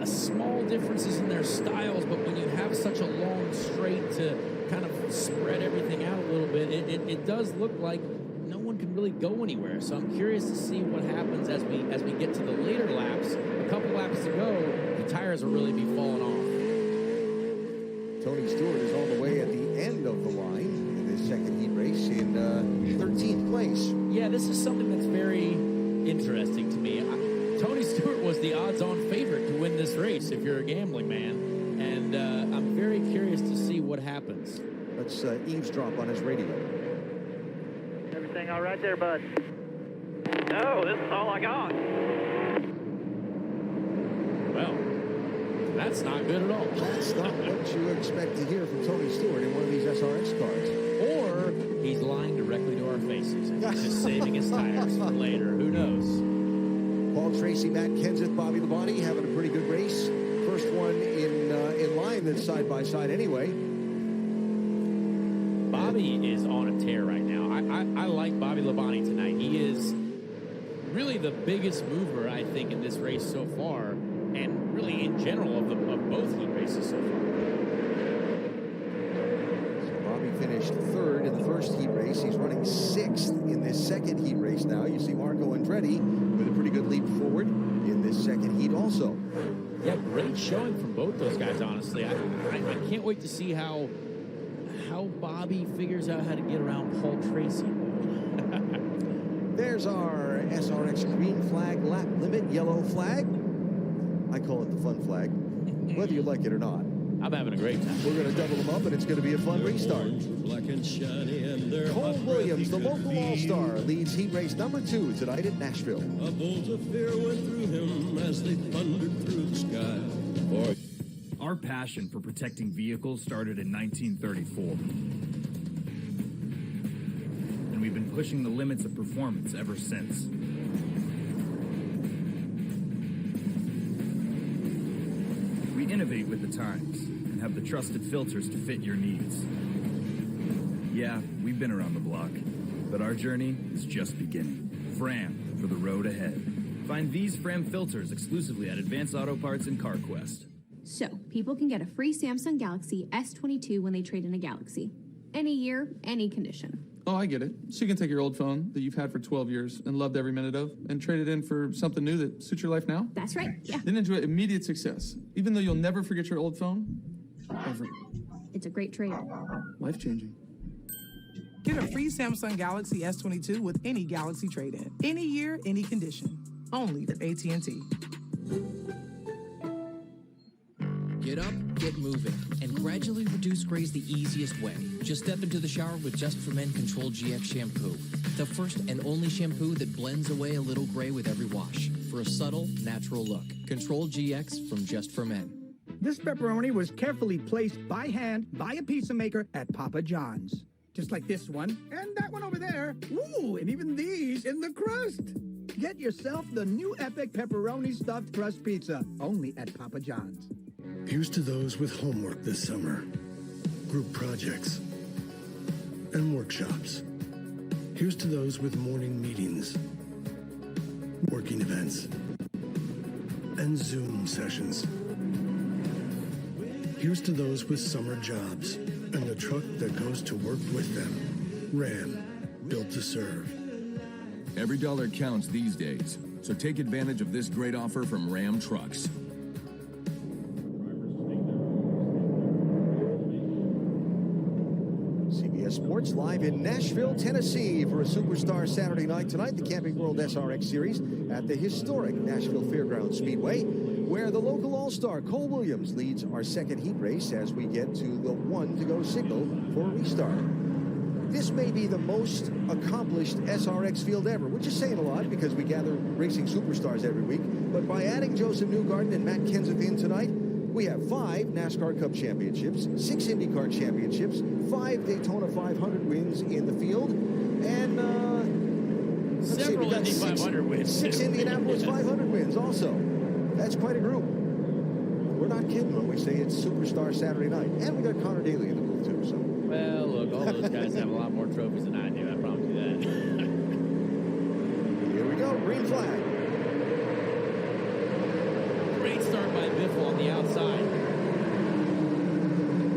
small differences in their styles, but when you have such a long straight to kind of spread everything out a little bit, it does look like no one can really go anywhere. So I'm curious to see what happens as we get to the later laps. A couple laps to go, the tires will really be falling off. Tony Stewart is all the way at the end of the line in this second heat race in 13th place. Yeah, this is something that's very interesting to me. Tony Stewart was the odds-on favorite to win this race if you're a gambling man, and I'm very curious to see what happens. Let's eavesdrop on his radio. Everything all right there, bud? No, this is all I got. Well, that's not good at all. That's not what you expect to hear from Tony Stewart in one of these SRX cars. Or he's lying directly to our faces and he's just saving his tires for later. Who knows? Paul Tracy, Matt Kenseth, Bobby Labonte having a pretty good race. First one in line that's side by side anyway. Bobby is on a tear right now. I like Bobby Labonte tonight. He is really the biggest mover, I think, in this race so far, and really in general of both heat races so far. Bobby finished third in the first heat race. He's running sixth in this second heat race now. You see Marco Andretti with a pretty good leap forward in this second heat also. Yeah, great showing from both those guys, honestly. I can't wait to see how Bobby figures out how to get around Paul Tracy. There's our SRX green flag lap limit, yellow flag. I call it the fun flag, whether you like it or not. I'm having a great time. We're going to double them up, and it's going to be a fun restart. Cole Williams, the local all-star, leads heat race number 2 tonight at Nashville. A bolt of fear went through him as they thundered through the sky. Our passion for protecting vehicles started in 1934. And we've been pushing the limits of performance ever since. We innovate with the times and have the trusted filters to fit your needs. Yeah, we've been around the block, but our journey is just beginning. Fram for the road ahead. Find these Fram filters exclusively at Advanced Auto Parts and CarQuest. So, people can get a free Samsung Galaxy S22 when they trade in a Galaxy. Any year, any condition. Oh, I get it. So you can take your old phone that you've had for 12 years and loved every minute of and trade it in for something new that suits your life now? That's right, yeah. Then enjoy immediate success, even though you'll never forget your old phone. Ever. It's a great trade. Life-changing. Get a free Samsung Galaxy S22 with any Galaxy trade-in. Any year, any condition. Only from AT&T. Get up, get moving, and gradually reduce grays the easiest way. Just step into the shower with Just For Men Control GX shampoo. The first and only shampoo that blends away a little gray with every wash for a subtle, natural look. Control GX from Just For Men. This pepperoni was carefully placed by hand by a pizza maker at Papa John's. Just like this one, and that one over there. Ooh, and even these in the crust. Get yourself the new Epic Pepperoni Stuffed Crust Pizza, only at Papa John's. Here's to those with homework this summer, group projects, and workshops. Here's to those with morning meetings, working events, and Zoom sessions. Here's to those with summer jobs and the truck that goes to work with them. Ram, built to serve. Every dollar counts these days, so take advantage of this great offer from Ram Trucks. CBS Sports live in Nashville, Tennessee for a Superstar Saturday night tonight, the Camping World SRX Series at the historic Nashville Fairgrounds Speedway, where the local all-star Cole Williams leads our second heat race as we get to the 1-to-go signal for a restart. This may be the most accomplished SRX field ever, which is saying a lot because we gather racing superstars every week. But by adding Joseph Newgarden and Matt Kenseth in tonight, we have 5 NASCAR Cup championships, 6 IndyCar championships, 5 Daytona 500 wins in the field, and several Indy 500 wins. 6 Indianapolis 500 wins also. That's quite a group. We're not kidding when we say it's Superstar Saturday night. And we got Connor Daly in the booth too. So. Well, look, all those guys have a lot more trophies than I do. I promise you that. Here we go. Green flag. Great start by Biffle on the outside.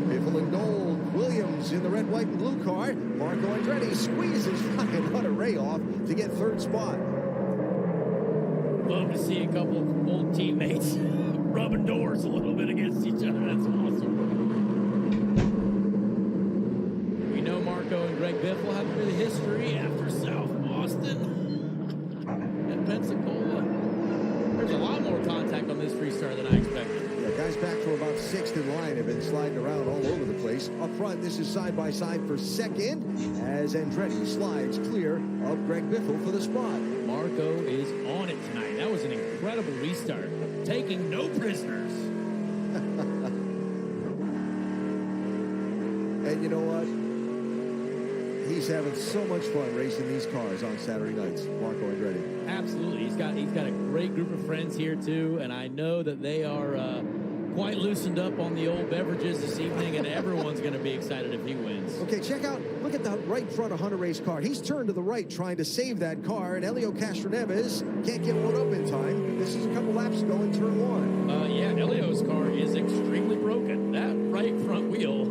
Biffle in gold. Williams in the red, white, and blue car. Marco Andretti squeezes Ryan Hunter-Ray off to get third spot. Love to see a couple of old teammates rubbing doors a little bit against each other. That's awesome. We know Marco and Greg Biffle have a bit of history after South Boston and Pensacola. There's a lot more contact on this restart than I expected. Yeah, guys back from about 6th in line have been sliding around all over the place. Up front, this is side-by-side for second as Andretti slides clear of Greg Biffle for the spot. Marco is on it tonight. That was an incredible restart. Taking no prisoners. And you know what? He's having so much fun racing these cars on Saturday nights, Marco Andretti. Absolutely. He's got a great group of friends here too, and I know that they are quite loosened up on the old beverages this evening, and everyone's going to be excited if he wins. Okay, look at the right front of Hunter Ray's car. He's turned to the right trying to save that car, and Helio Castroneves can't get one up in time. This is a couple laps ago in turn 1. Yeah, Helio's car is extremely broken. That right front wheel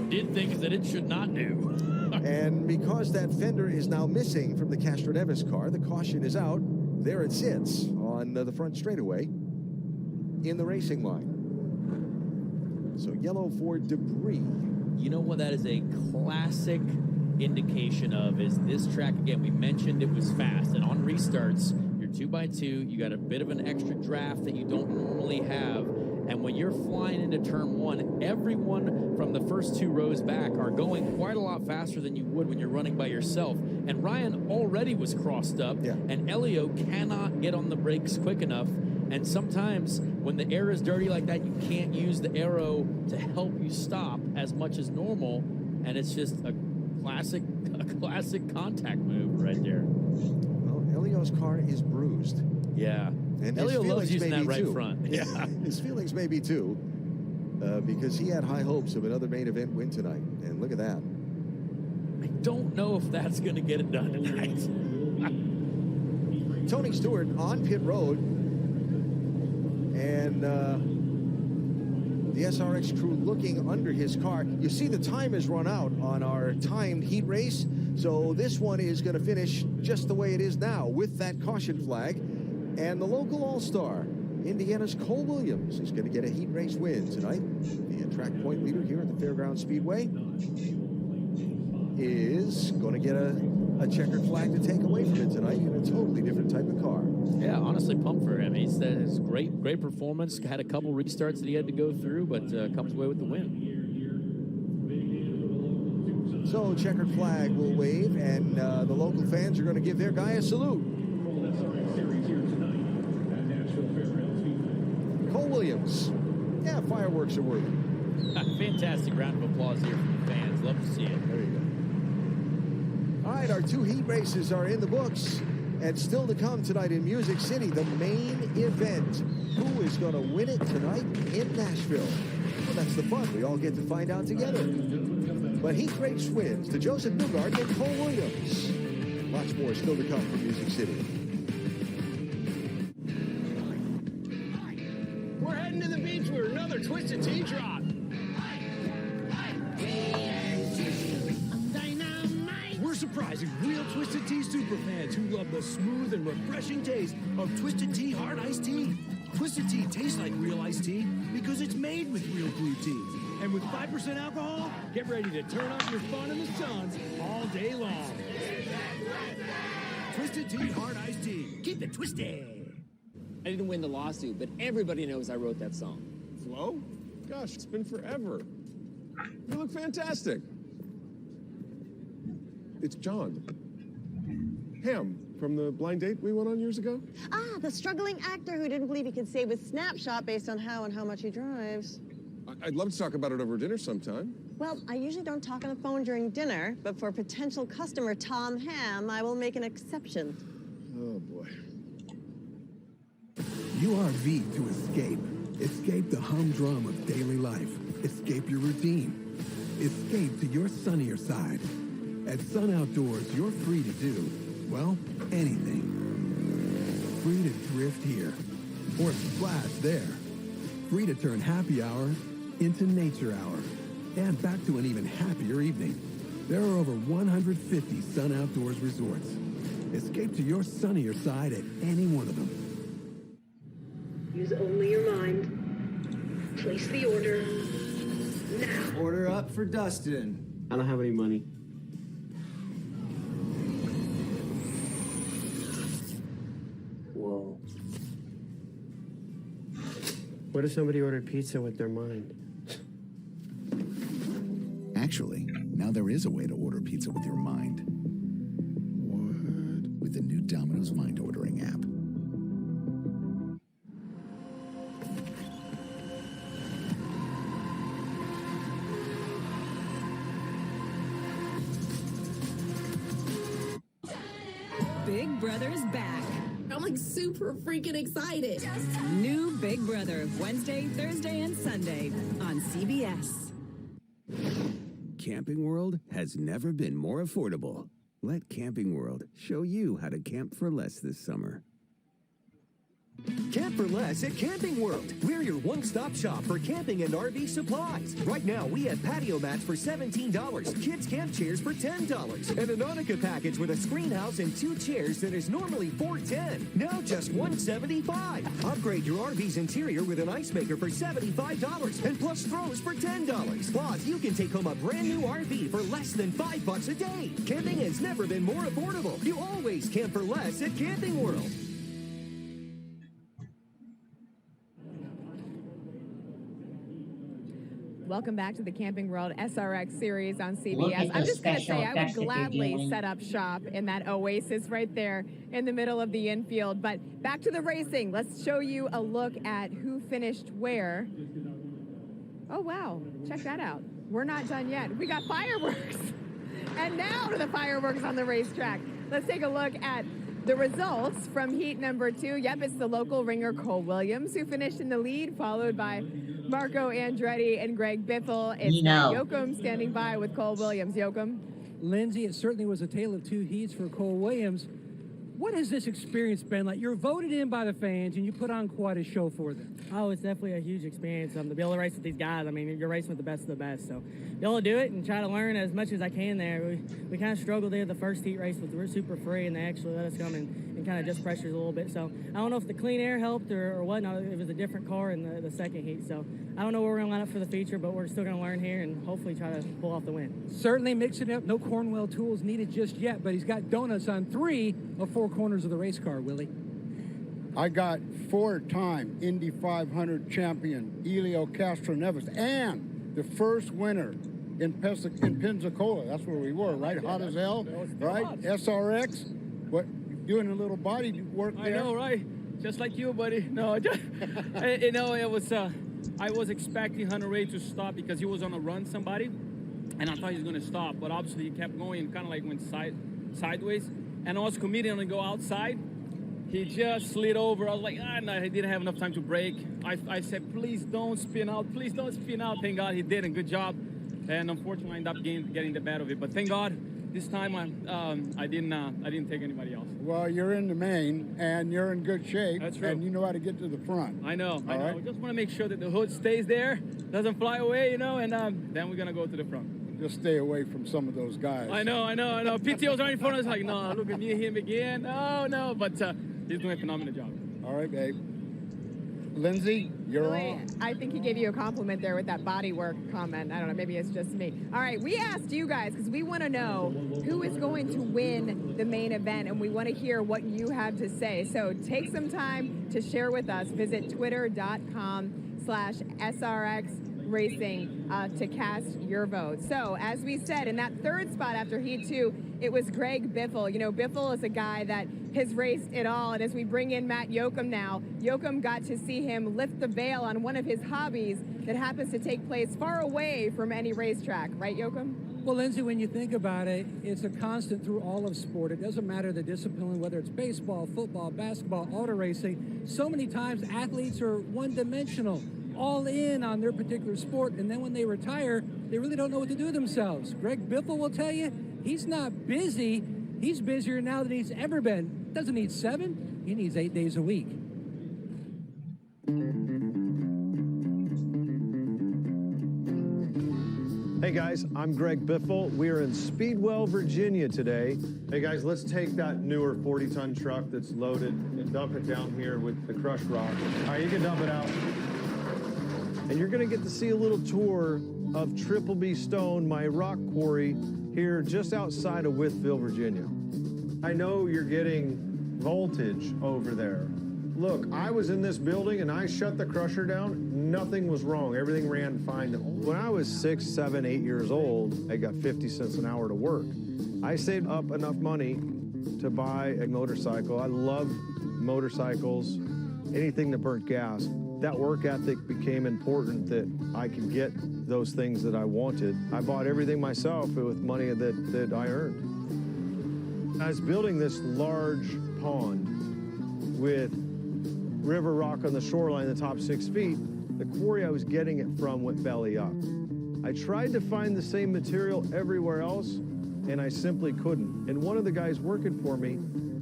did things that it should not do. And because that fender is now missing from the Castroneves car, the caution is out. There it sits on the front straightaway in the racing line. So yellow for debris. You know what that is a classic indication of is this track, again, we mentioned it was fast, and on restarts, you're 2x2, you got a bit of an extra draft that you don't normally have, and when you're flying into turn 1, everyone from the first 2 rows back are going quite a lot faster than you would when you're running by yourself, and Ryan already was crossed up, and Elio cannot get on the brakes quick enough, and sometimes when the air is dirty like that, you can't use the aero to help you stop as much as normal, and it's just a classic contact move right there. Well, Elio's car is bruised. Yeah. And Elio loves using that right too. front. Yeah. His feelings may be too, because he had high hopes of another main event win tonight. And look at that. I don't know if that's going to get it done tonight. Tony Stewart on pit road. And the SRX crew looking under his car. You see the time has run out on our timed heat race. So this one is going to finish just the way it is now with that caution flag. And the local all-star, Indiana's Cole Williams, is going to get a heat race win tonight. The track point leader here at the Fairground Speedway is going to get a checkered flag to take away from it tonight in a totally different type of car. Yeah, honestly, pumped for him. He's great performance. Had a couple restarts that he had to go through, but comes away with the win. So checkered flag will wave, and the local fans are going to give their guy a salute. Cole Williams. Yeah, fireworks are worthy. Fantastic round of applause here from the fans. Love to see it. There you go. All right, our 2 heat races are in the books, and still to come tonight in Music City, the main event. Who is going to win it tonight in Nashville? Well, that's the fun. We all get to find out together. But heat race wins to Joseph Newgarden and Cole Williams. Lots more still to come from Music City. We're heading to the beach for another Twisted Tea drop. We're surprising real Twisted Tea superfans who love the smooth and refreshing taste of Twisted Tea Hard Iced Tea. Twisted Tea tastes like real iced tea because it's made with real blue tea. And with 5% alcohol, get ready to turn up your fun in the suns all day long. Twisted Tea Hard Iced Tea. Keep it twisted. I didn't win the lawsuit, but everybody knows I wrote that song. Flo? Gosh, it's been forever. You look fantastic. It's John. Ham from the blind date we went on years ago. Ah, the struggling actor who didn't believe he could save with Snapshot based on how and how much he drives. I'd love to talk about it over dinner sometime. Well, I usually don't talk on the phone during dinner, but for potential customer Tom Ham, I will make an exception. Oh, boy. URV to escape. Escape the humdrum of daily life. Escape your routine. Escape to your sunnier side. At Sun Outdoors, you're free to do, well, anything. Free to drift here, or splash there. Free to turn happy hour into nature hour, and back to an even happier evening. There are over 150 Sun Outdoors resorts. Escape to your sunnier side at any one of them. Use only your mind. Place the order now. Order up for Dustin. I don't have any money. Whoa. What if somebody ordered pizza with their mind? Actually, now there is a way to order pizza with your mind. What? With the new Domino's Mind Ordering app. Big Brother's back. I'm like super freaking excited. New Big Brother, Wednesday, Thursday, and Sunday on CBS. Camping World has never been more affordable. Let Camping World show you how to camp for less this summer. Camp for less at Camping World. We're your one-stop shop for camping and RV supplies. Right now, we have patio mats for $17, kids camp chairs for $10, and a Nautica package with a screen house and 2 chairs that is normally $410. Now just $175. Upgrade your RV's interior with an ice maker for $75 and plus throws for $10. Plus, you can take home a brand new RV for less than $5 a day. Camping has never been more affordable. You always camp for less at Camping World. Welcome back to the Camping World SRX series on CBS. I'm just going to say I would gladly set up shop in that oasis right there in the middle of the infield. But back to the racing. Let's show you a look at who finished where. Oh, wow. Check that out. We're not done yet. We got fireworks. And now to the fireworks on the racetrack. Let's take a look at the results from heat number 2. Yep, it's the local ringer Cole Williams who finished in the lead, followed by Marco Andretti and Greg Biffle. It's Matt Yoakum standing by with Cole Williams. Yoakum? Lindsay, it certainly was a tale of 2 heats for Cole Williams. What has this experience been like? You're voted in by the fans, and you put on quite a show for them. Oh, it's definitely a huge experience. To be able to race with these guys, I mean, you're racing with the best of the best. So be able to do it and try to learn as much as I can there. We kind of struggled there the first heat race with we're super free, and they actually let us come and kind of just pressures a little bit. So I don't know if the clean air helped or what. No, it was a different car in the second heat. So I don't know where we're going to line up for the feature, but we're still going to learn here and hopefully try to pull off the win. Certainly mixing it up. No Cornwell tools needed just yet, but he's got donuts on 3 of 4 corners of the race car, Willie. I got 4-time Indy 500 champion Elio Castroneves and the first winner in Pensacola. That's where we were, right? Hot as hell, right? SRX. What, doing a little body work there? I know, right? Just like you, buddy. No, just, you know, it was. I was expecting Hunter Ray to stop because he was on a run somebody, and I thought he was going to stop, but obviously he kept going and kind of like went sideways. And I was committing to go outside. He just slid over. I was like, no, he didn't have enough time to brake. I said, please don't spin out. Please don't spin out. Thank God he did, and good job. And unfortunately, I ended up getting the bad of it. But thank God, this time I didn't take anybody else. Well, you're in the main, and you're in good shape. That's true. And you know how to get to the front. I know. All right? I just want to make sure that the hood stays there, doesn't fly away, you know, and then we're going to go to the front. Just stay away from some of those guys. I know. PTO's right in front of us, like, no, look at me and him again. No, but he's doing a phenomenal job. All right, babe. Lindsay, you're Really, on. I think he gave you a compliment there with that body work comment. I don't know, maybe it's just me. All right, we asked you guys because we want to know who is going to win the main event, and we want to hear what you have to say. So take some time to share with us. Visit twitter.com/SRX Racing to cast your vote. So as we said, in that third spot after Heat 2, it was Greg Biffle. You know, Biffle is a guy that has raced it all, and as we bring in Matt Yoakum now, Yoakum got to see him lift the veil on one of his hobbies that happens to take place far away from any racetrack, right, Yoakum? Well, Lindsay, when you think about it, it's a constant through all of sport. It doesn't matter the discipline, whether it's baseball, football, basketball, auto racing. So many times athletes are one-dimensional, all in on their particular sport, and then when they retire, they really don't know what to do with themselves. Greg Biffle will tell you, he's not busy. He's busier now than he's ever been. Doesn't need 7, he needs 8 days a week. Hey guys, I'm Greg Biffle. We're in Speedwell, Virginia today. Hey guys, let's take that newer 40-ton truck that's loaded and dump it down here with the crushed rock. All right, you can dump it out. And you're gonna get to see a little tour of Triple B Stone, my rock quarry, here just outside of Wytheville, Virginia. I know you're getting voltage over there. Look, I was in this building and I shut the crusher down. Nothing was wrong. Everything ran fine. When I was 6, 7, 8 years old, I got 50 cents an hour to work. I saved up enough money to buy a motorcycle. I love motorcycles, anything that burnt gas. That work ethic became important that I could get those things that I wanted. I bought everything myself with money that I earned. I was building this large pond with river rock on the shoreline, the top 6 feet, the quarry I was getting it from went belly up. I tried to find the same material everywhere else, and I simply couldn't. And one of the guys working for me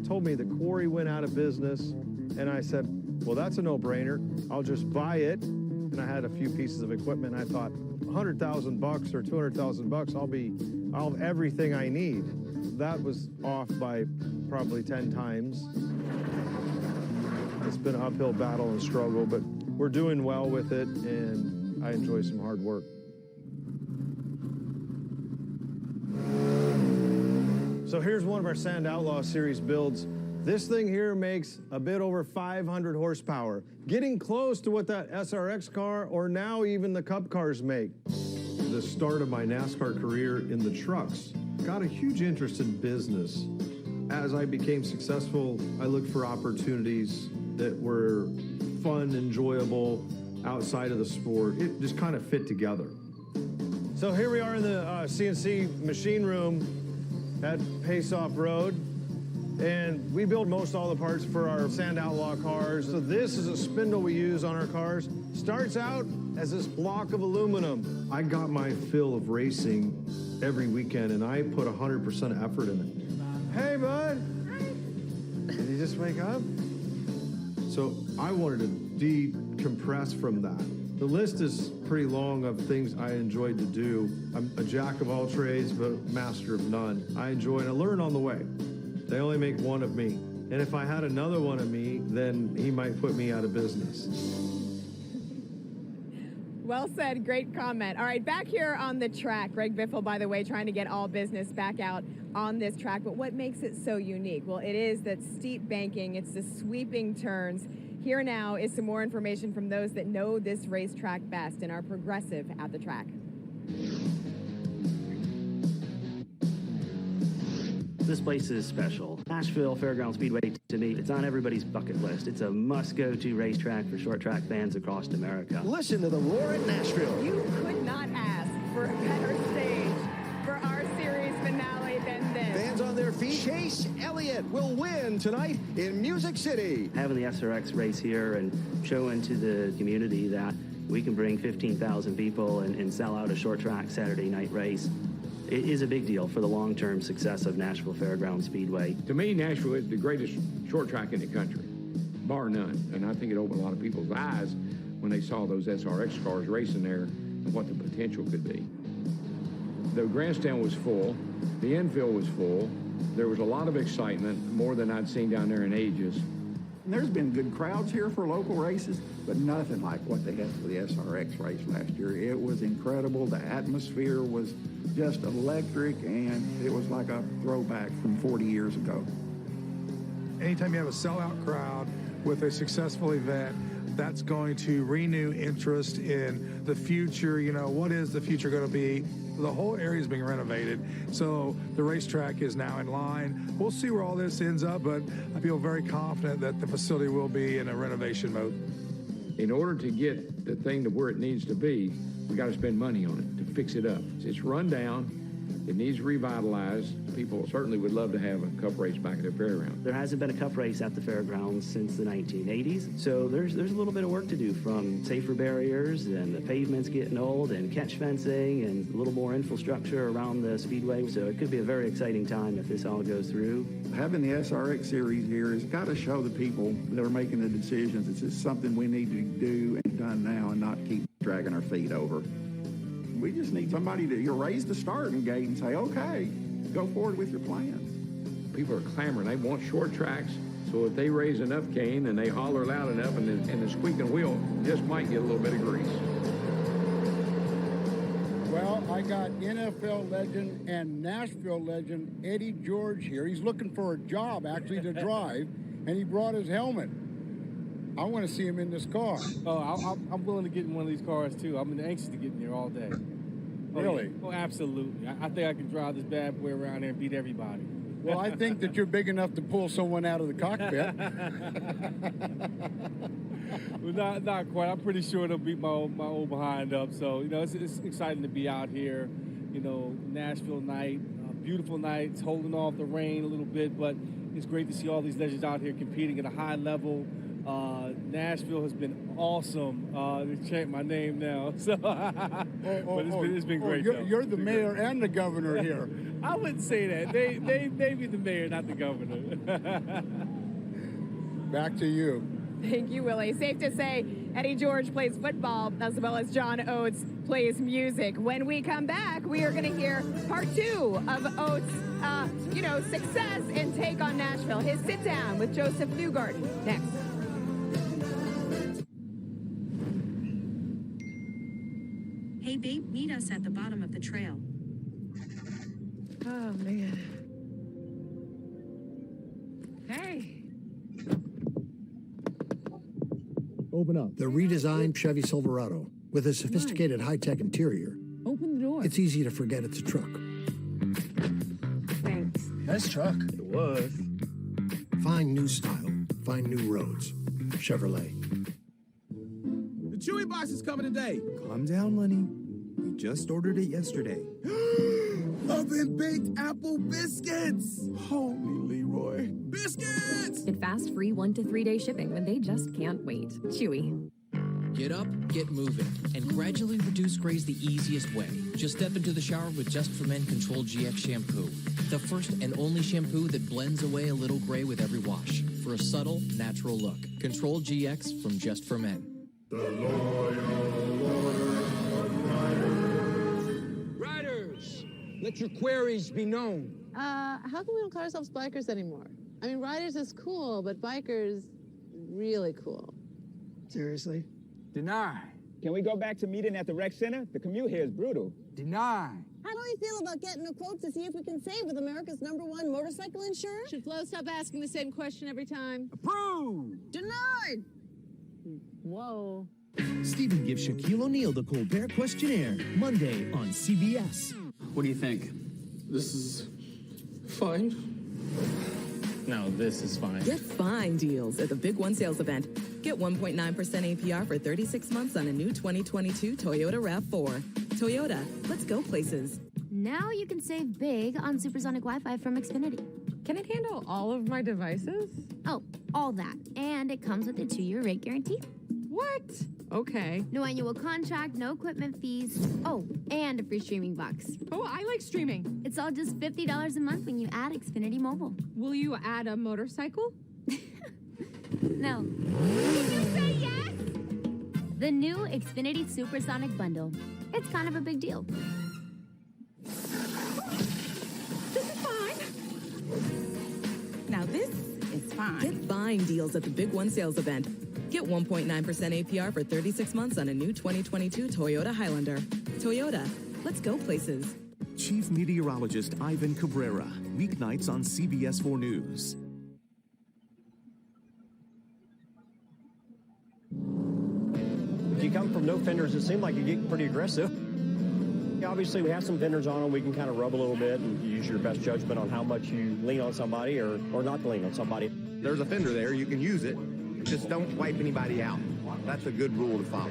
told me the quarry went out of business, and I said, well, that's a no-brainer. I'll just buy it. And I had a few pieces of equipment. I thought, $100,000 or $200,000, I'll have everything I need. That was off by probably 10 times. It's been an uphill battle and struggle, but we're doing well with it, and I enjoy some hard work. So here's one of our Sand Outlaw Series builds. This thing here makes a bit over 500 horsepower, getting close to what that SRX car or now even the Cup cars make. The start of my NASCAR career in the trucks got a huge interest in business. As I became successful, I looked for opportunities that were fun, enjoyable, outside of the sport. It just kind of fit together. So here we are in the CNC machine room at Pace Off Road. And we build most all the parts for our Sand Outlaw cars. So this is a spindle we use on our cars. Starts out as this block of aluminum. I got my fill of racing every weekend, and I put 100% effort in it. Hey, bud. Hi. Did you just wake up? So I wanted to decompress from that. The list is pretty long of things I enjoyed to do. I'm a jack of all trades, but master of none. I enjoy and I learn on the way. They only make one of me. And if I had another one of me, then he might put me out of business. Well said. Great comment. All right, back here on the track. Greg Biffle, by the way, trying to get all business back out on this track. But what makes it so unique? Well, it is that steep banking. It's the sweeping turns. Here now is some more information from those that know this racetrack best and are progressive at the track. This place is special. Nashville Fairground Speedway, to me, it's on everybody's bucket list. It's a must-go-to racetrack for short track fans across America. Listen to the roar at Nashville. You could not ask for a better stage for our series finale than this. Fans on their feet. Chase Elliott will win tonight in Music City. Having the SRX race here and showing to the community that we can bring 15,000 people and sell out a short track Saturday night race. It is a big deal for the long-term success of Nashville Fairground Speedway. To me, Nashville is the greatest short track in the country, bar none. And I think it opened a lot of people's eyes when they saw those SRX cars racing there and what the potential could be. The grandstand was full. The infield was full. There was a lot of excitement, more than I'd seen down there in ages. And there's been good crowds here for local races, but nothing like what they had for the SRX race last year. It was incredible. The atmosphere was just electric, and it was like a throwback from 40 years ago. Anytime you have a sellout crowd with a successful event, that's going to renew interest in the future. You know, what is the future going to be? The whole area is being renovated, so the racetrack is now in line. We'll see where all this ends up, but I feel very confident that the facility will be in a renovation mode. In order to get the thing to where it needs to be, we got to spend money on it to fix it up. It's run down. It needs revitalized. People certainly would love to have a cup race back at the fairground. There hasn't been a cup race at the fairgrounds since the 1980s, so there's a little bit of work to do, from safer barriers and the pavements getting old and catch fencing and a little more infrastructure around the speedway. So it could be a very exciting time if this all goes through. Having the SRX series here has got to show the people that are making the decisions it's just something we need to do and done now and not keep dragging our feet over. We just need somebody to raise the starting gate and say, okay, go forward with your plans. People are clamoring. They want short tracks, so if they raise enough cane and they holler loud enough and the squeaking wheel just might get a little bit of grease. Well, I got NFL legend and Nashville legend Eddie George here. He's looking for a job, actually, to drive, and he brought his helmet. I want to see him in this car. Oh, I'm willing to get in one of these cars, too. I'm anxious to get in there all day. Really? Oh, absolutely. I think I can drive this bad boy around there and beat everybody. Well, I think that you're big enough to pull someone out of the cockpit. Well, not quite. I'm pretty sure it'll beat my old behind up. So, you know, it's exciting to be out here. You know, Nashville night, beautiful night. It's holding off the rain a little bit, but it's great to see all these legends out here competing at a high level. Nashville has been awesome. They chant my name now, so but it's been great. You're the mayor and the governor here. I wouldn't say that. They may be the mayor, not the governor. Back to you. Thank you, Willie. Safe to say, Eddie George plays football as well as John Oates plays music. When we come back, we are going to hear part 2 of Oates' success and take on Nashville. His sit down with Joseph Newgarden next. Hey, babe, meet us at the bottom of the trail. Oh, man. Hey. Open up. The redesigned Chevy Silverado with a sophisticated high-tech interior. Open the door. It's easy to forget it's a truck. Thanks. Nice truck. It was. Find new style. Find new roads. Chevrolet. The Chewy box is coming today. Calm down, Lenny. We just ordered it yesterday. Oven-baked apple biscuits. Holy Leroy. Biscuits! Get fast, free 1 to 3 day shipping when they just can't wait. Chewy. Get up, get moving, and gradually reduce grays the easiest way. Just step into the shower with Just for Men Control GX shampoo. The first and only shampoo that blends away a little gray with every wash for a subtle, natural look. Control GX from Just for Men. The loyal order of riders. Riders, let your queries be known. How come we don't call ourselves bikers anymore? I mean, riders is cool, but bikers, really cool. Seriously? Deny. Can we go back to meeting at the rec center? The commute here is brutal. Deny. How do we feel about getting a quote to see if we can save with America's #1 motorcycle insurer? Should Flo stop asking the same question every time? Approved. Denied. Whoa. Stephen gives Shaquille O'Neal the Colbert Questionnaire, Monday on CBS. What do you think? This is fine? No, this is fine. Get fine deals at the Big One sales event. Get 1.9% APR for 36 months on a new 2022 Toyota RAV4. Toyota, let's go places. Now you can save big on supersonic Wi-Fi from Xfinity. Can it handle all of my devices? Oh, all that. And it comes with a 2-year rate guarantee. What? Okay. No annual contract, no equipment fees. Oh, and a free streaming box. Oh, I like streaming. It's all just $50 a month when you add Xfinity Mobile. Will you add a motorcycle? No. Did you say yes? The new Xfinity Supersonic Bundle. It's kind of a big deal. This is fine. Now this is fine. Get fine deals at the Big One sales event. Get 1.9% APR for 36 months on a new 2022 Toyota Highlander. Toyota, let's go places. Chief Meteorologist Ivan Cabrera, weeknights on CBS 4 News. If you come from no fenders, it seemed like you get pretty aggressive. Obviously, we have some fenders on them. We can kind of rub a little bit and use your best judgment on how much you lean on somebody or not lean on somebody. There's a fender there. You can use it. Just don't wipe anybody out. That's a good rule to follow.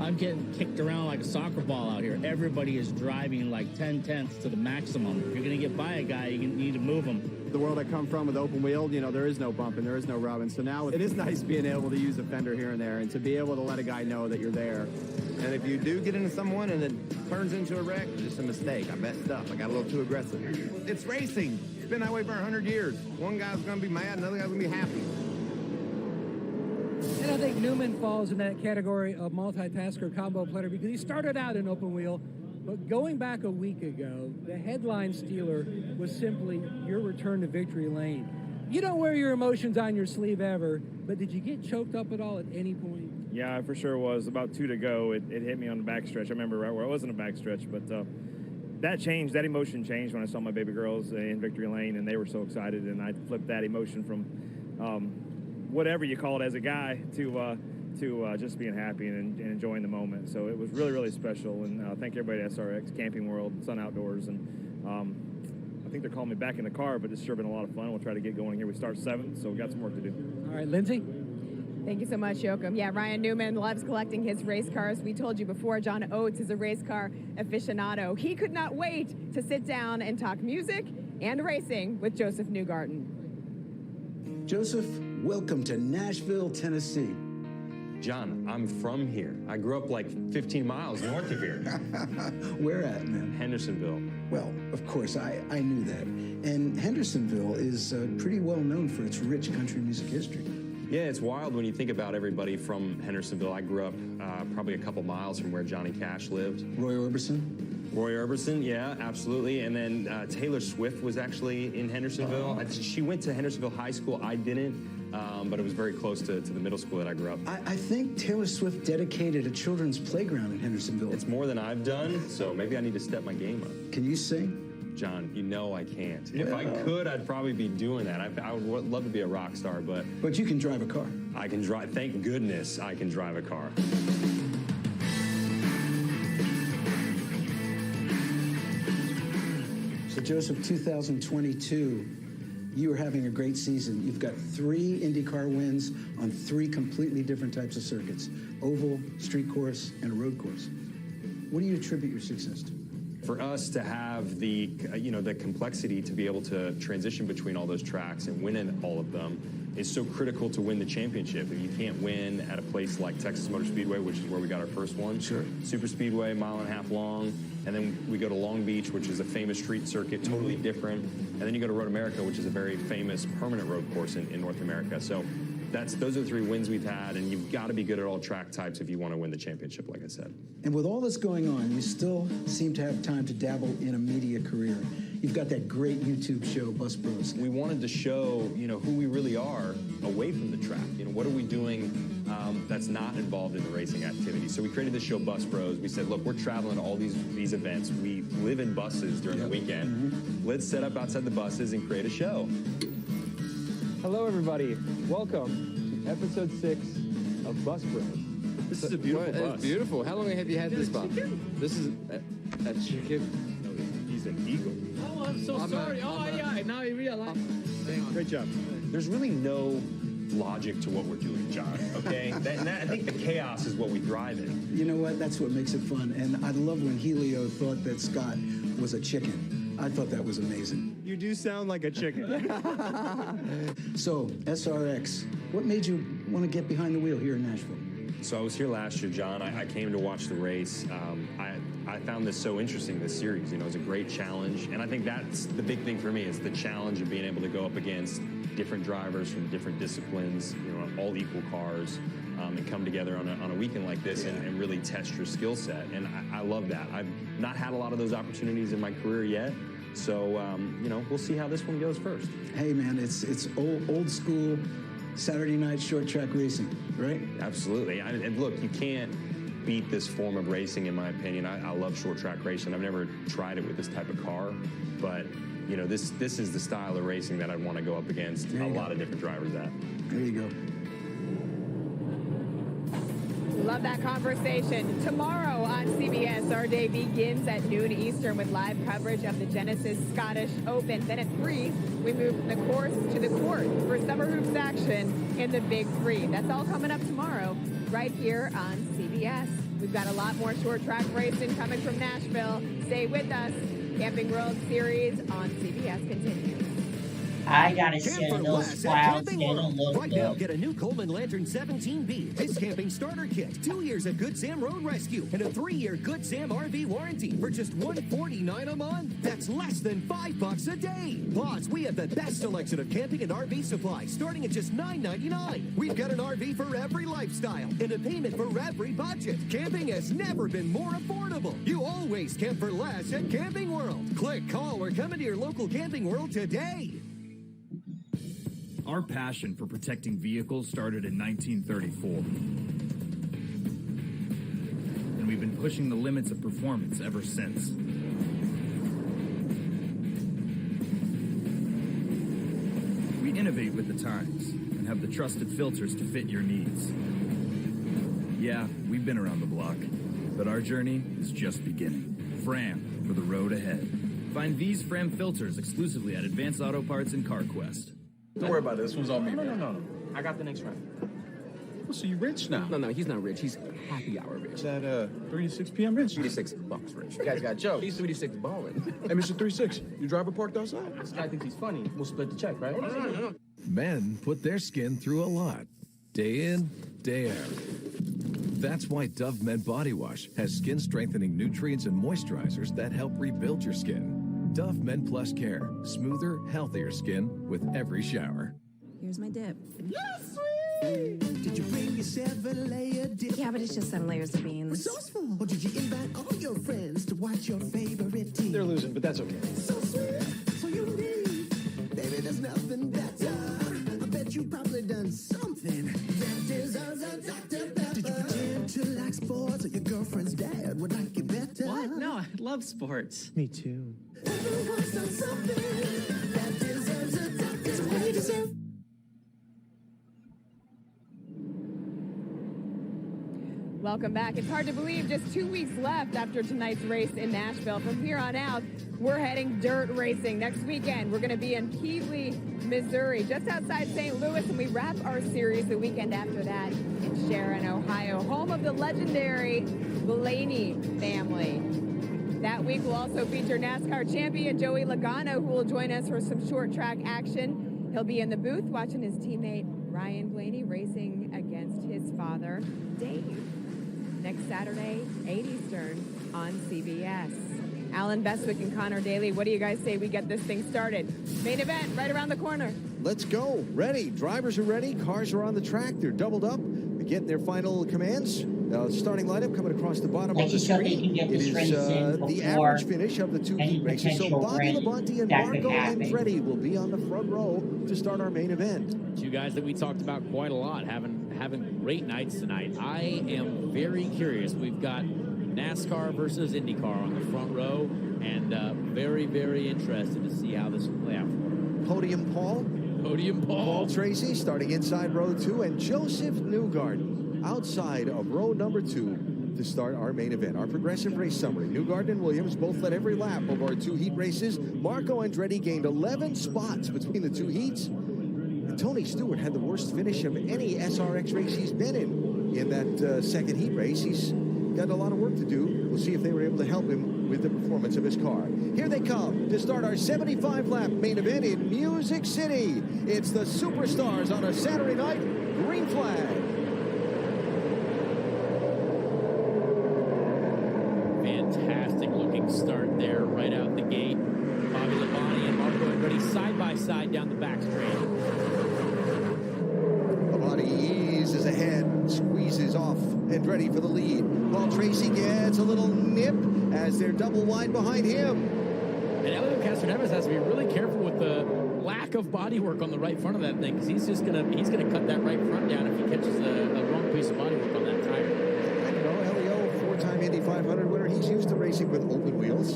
I'm getting kicked around like a soccer ball out here. Everybody is driving like 10/10ths to the maximum. If you're going to get by a guy, you need to move him. The world I come from with open wheel, there is no bumping, there is no rubbing. So now it is nice being able to use a fender here and there and to be able to let a guy know that you're there. And if you do get into someone and it turns into a wreck, it's just a mistake. I messed up. I got a little too aggressive. It's racing. It's been that way for 100 years. One guy's going to be mad, another guy's going to be happy. And I think Newman falls in that category of multitasker combo player because he started out in open wheel, but going back a week ago, the headline stealer was simply your return to victory lane. You don't wear your emotions on your sleeve ever, but did you get choked up at all at any point? Yeah, I for sure was. About 2 to go, it hit me on the backstretch. I remember right where I was in the backstretch, but that changed. That emotion changed when I saw my baby girls in victory lane, and they were so excited, and I flipped that emotion from whatever you call it as a guy to just being happy and enjoying the moment. So it was really, really special. And thank everybody at SRX, Camping World, Sun Outdoors. And I think they're calling me back in the car, but it's sure been a lot of fun. We'll try to get going here. We start 7, so we've got some work to do. All right, Lindsay? Thank you so much, Joachim. Yeah, Ryan Newman loves collecting his race cars. We told you before, John Oates is a race car aficionado. He could not wait to sit down and talk music and racing with Joseph Newgarden. Joseph, Welcome to Nashville, Tennessee. John, I'm from here. I grew up like 15 miles north of here. Where at, man? Hendersonville. Well, of course, I knew that. And Hendersonville is pretty well known for its rich country music history. Yeah, it's wild when you think about everybody from Hendersonville. I grew up probably a couple miles from where Johnny Cash lived. Roy Orbison? Roy Orbison, yeah, absolutely. And then Taylor Swift was actually in Hendersonville. She went to Hendersonville High School. I didn't, but it was very close to the middle school that I grew up. I think Taylor Swift dedicated a children's playground in Hendersonville. It's more than I've done, so maybe I need to step my game up. Can you sing? John, you know I can't. Well, if I could, I'd probably be doing that. I would love to be a rock star, but... But you can drive a car. I can drive. Thank goodness I can drive a car. So, Joseph, 2022, you are having a great season. You've got 3 IndyCar wins on 3 completely different types of circuits: oval, street course, and a road course. What do you attribute your success to? For us to have the complexity to be able to transition between all those tracks and win in all of them is so critical to win the championship. If you can't win at a place like Texas Motor Speedway, which is where we got our first one, sure. Super Speedway, 1.5 miles long, and then we go to Long Beach, which is a famous street circuit, totally different, and then you go to Road America, which is a very famous permanent road course in North America. So those are the 3 wins we've had, and you've got to be good at all track types if you want to win the championship, like I said. And with all this going on, you still seem to have time to dabble in a media career. You've got that great YouTube show, Bus Bros. We wanted to show, who we really are away from the track. What are we doing that's not involved in the racing activity? So we created this show, Bus Bros. We said, look, we're traveling to all these events. We live in buses during the weekend. Mm-hmm. Let's set up outside the buses and create a show. Hello, everybody. Welcome to episode 6 of Bus Bros. This is a beautiful bus. It's beautiful. How long have you had this bus? This is a chicken. No, he's an eagle. Oh, I'm so sorry. Yeah, now I realize. Great job. There's really no logic to what we're doing, John, okay? I think the chaos is what we thrive in. You know what? That's what makes it fun. And I love when Helio thought that Scott was a chicken. I thought that was amazing. You do sound like a chicken. So, SRX, what made you want to get behind the wheel here in Nashville? So I was here last year, John. I came to watch the race. I found this so interesting, this series. It's a great challenge. And I think that's the big thing for me, is the challenge of being able to go up against different drivers from different disciplines, all equal cars, and come together on a weekend like this and really test your skill set. And I love that. I've not had a lot of those opportunities in my career yet. So, we'll see how this one goes first. Hey, man, it's old school Saturday night short track racing, right? Absolutely. And look, you can't beat this form of racing, in my opinion. I love short track racing. I've never tried it with this type of car, but this is the style of racing that I'd want to go up against a lot of different drivers at. There you go. Love that conversation. Tomorrow on CBS, our day begins at noon Eastern with live coverage of the Genesis Scottish Open. Then at 3, we move from the course to the court for summer hoops action in the Big 3. That's all coming up tomorrow right here on CBS. We've got a lot more short track racing coming from Nashville. Stay with us. Camping World Series on CBS continues. I gotta say, those clouds, they don't look right good. Now, get a new Coleman Lantern 17B. This camping starter kit. 2 years of Good Sam Road Rescue and a 3-year Good Sam RV warranty for just $149 a month. That's less than $5 a day. Plus, we have the best selection of camping and RV supplies starting at just $9.99. We've got an RV for every lifestyle and a payment for every budget. Camping has never been more affordable. You always camp for less at Camping World. Click, call, or come into your local Camping World today. Our passion for protecting vehicles started in 1934. And we've been pushing the limits of performance ever since. We innovate with the times and have the trusted filters to fit your needs. Yeah, we've been around the block, but our journey is just beginning. Fram for the road ahead. Find these Fram filters exclusively at Advanced Auto Parts and CarQuest. Don't worry about it. This one's on me. No. I got the next round. Oh, so you rich now? No, he's not rich. He's happy hour rich. Is that 3 to 6 p.m. rich? $36 rich. You guys got jokes. He's 36 balling. Hey, Mr. 36, your driver parked outside? This guy thinks he's funny. We'll split the check, right? No. Men put their skin through a lot, day in, day out. That's why Dove Men Body Wash has skin-strengthening nutrients and moisturizers that help rebuild your skin. Dove Men Plus Care, smoother, healthier skin with every shower. Here's my dip. Yes, sweet! Did you bring your 7-layer dip? Yeah, but it's just 7 layers of beans. Resourceful. Or did you invite all your friends to watch your favorite team? They're losing, but that's okay. So sweet, so unique. Baby, there's nothing better. I bet you probably done something that deserves a Dr. Pepper. Did you pretend to like sports or your girlfriend's dad would like it better? What? No, I love sports. Me too. Everyone's done something that deserves a Dr. Pepper. It's what you deserve. Welcome back. It's hard to believe just 2 weeks left after tonight's race in Nashville. From here on out, we're heading dirt racing. Next weekend, we're going to be in Keighley, Missouri, just outside St. Louis, and we wrap our series the weekend after that in Sharon, Ohio, home of the legendary Blaney family. That week will also feature NASCAR champion Joey Logano, who will join us for some short track action. He'll be in the booth watching his teammate Ryan Blaney racing against his father, Dave. Next Saturday, 8 Eastern on CBS. Alan Bestwick and Connor Daly, what do you guys say we get this thing started? Main event right around the corner. Let's go. Ready. Drivers are ready. Cars are on the track. They're doubled up. They get their final commands. Starting lineup coming across the bottom of the screen. It is the average finish of the 2 heat races. So Bobby Labonte and Marco Andretti will be on the front row to start our main event. Two guys that we talked about quite a lot, having great nights tonight. I am very curious. We've got NASCAR versus IndyCar on the front row, and very, very interested to see how this will play out for them. Podium Paul. Paul Tracy starting inside row 2, and Joseph Newgarden outside of row number 2 to start our main event. Our progressive race summary. Newgarden and Williams both led every lap of our 2 heat races. Marco Andretti gained 11 spots between the 2 heats. And Tony Stewart had the worst finish of any SRX race he's been in that second heat race. He's got a lot of work to do. We'll see if they were able to help him with the performance of his car. Here they come to start our 75-lap main event in Music City. It's the Superstars on a Saturday night. Green flag. Fantastic looking start there right out the gate. Bobby Labonte and Marco Andretti side by side down the back straight. Labonte eases ahead, squeezes off Andretti for the lead. Paul Tracy gets a little nip as they're double wide behind him. And Elio Castroneves has to be really careful with the lack of bodywork on the right front of that thing, because he's gonna cut that right front down if he catches a wrong piece of bodywork on that tire. I don't know, Elio, 4-time Indy 500 winner. He's used to racing with open wheels.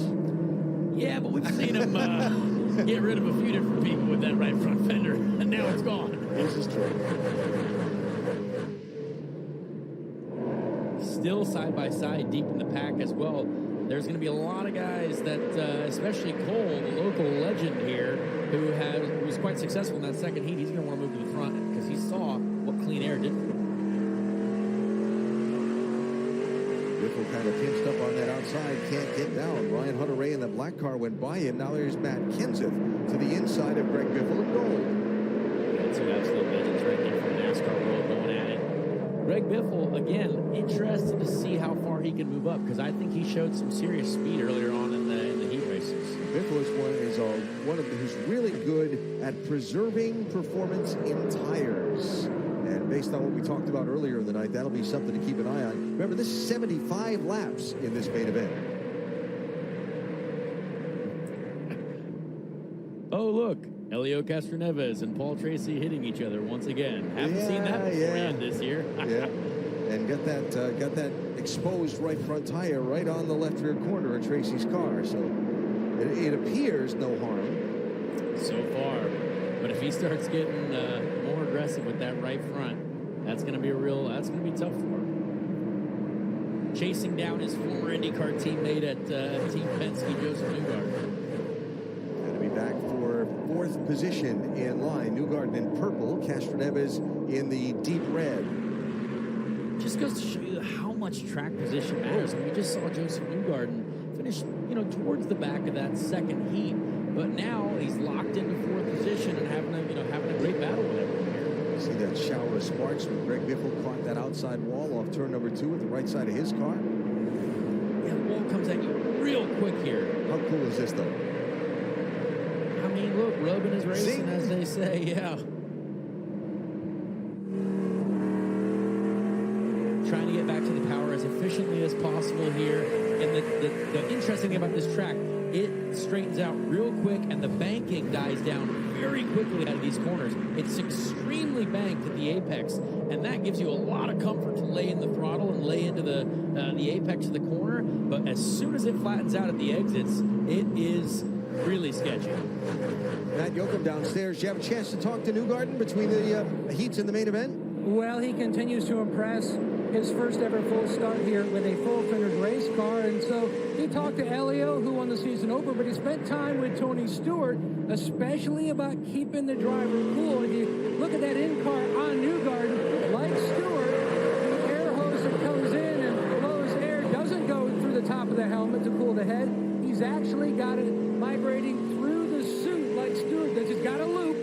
Yeah, but we've seen him get rid of a few different people with that right front fender, and now it's gone. This is true. Still side by side, deep in the pack as well. There's going to be a lot of guys that, especially Cole, the local legend here, who was quite successful in that second heat. He's going to want to move to the front because he saw what clean air did for him. Biffle kind of pinched up on that outside, can't get down. Ryan Hunter-Reay in the black car went by him. Now there's Matt Kenseth to the inside of Greg Biffle in gold. That's two absolute legends right there from the NASCAR world going at it. Greg Biffle, again, interested to see how far he can move up, because I think he showed some serious speed earlier on in the heat races. Biffle is one of who's really good at preserving performance in tires. And based on what we talked about earlier in the night, that'll be something to keep an eye on. Remember, this is 75 laps in this main event. Oh, look. Elio Castroneves and Paul Tracy hitting each other once again. Haven't seen that beforehand this year. Yeah, and got that exposed right front tire right on the left rear corner of Tracy's car. So it appears no harm so far. But if he starts getting more aggressive with that right front, that's going to be tough for him. Chasing down his former IndyCar teammate at Team Penske, Joseph Newgarden. Back for 4th position in line. Newgarden in purple, Castroneves in the deep red. Just goes to show you how much track position matters. And we just saw Joseph Newgarden finish, towards the back of that second heat. but now he's locked into fourth position and having a great battle with everyone here. See that shower of sparks when Greg Biffle caught that outside wall off turn number 2 at the right side of his car. Yeah, the wall comes at you real quick here. How cool is this, though? I mean, look, rubbing is racing, as they say, yeah. Trying to get back to the power as efficiently as possible here. And the interesting thing about this track, it straightens out real quick, and the banking dies down very quickly out of these corners. It's extremely banked at the apex, and that gives you a lot of comfort to lay in the throttle and lay into the apex of the corner. But as soon as it flattens out at the exits, it is really sketchy. Matt Yoakum downstairs. You have a chance to talk to Newgarden between the heats and the main event? Well, he continues to impress. His first ever full start here with a full-fendered race car. And so he talked to Elio, who won the season over, but he spent time with Tony Stewart, especially about keeping the driver cool. If you look at that in-car on Newgarden, like Stewart, the air hose that comes in and blows air doesn't go through the top of the helmet to cool the head. He's actually got it migrating through the suit like Stewart does. He's got a loop,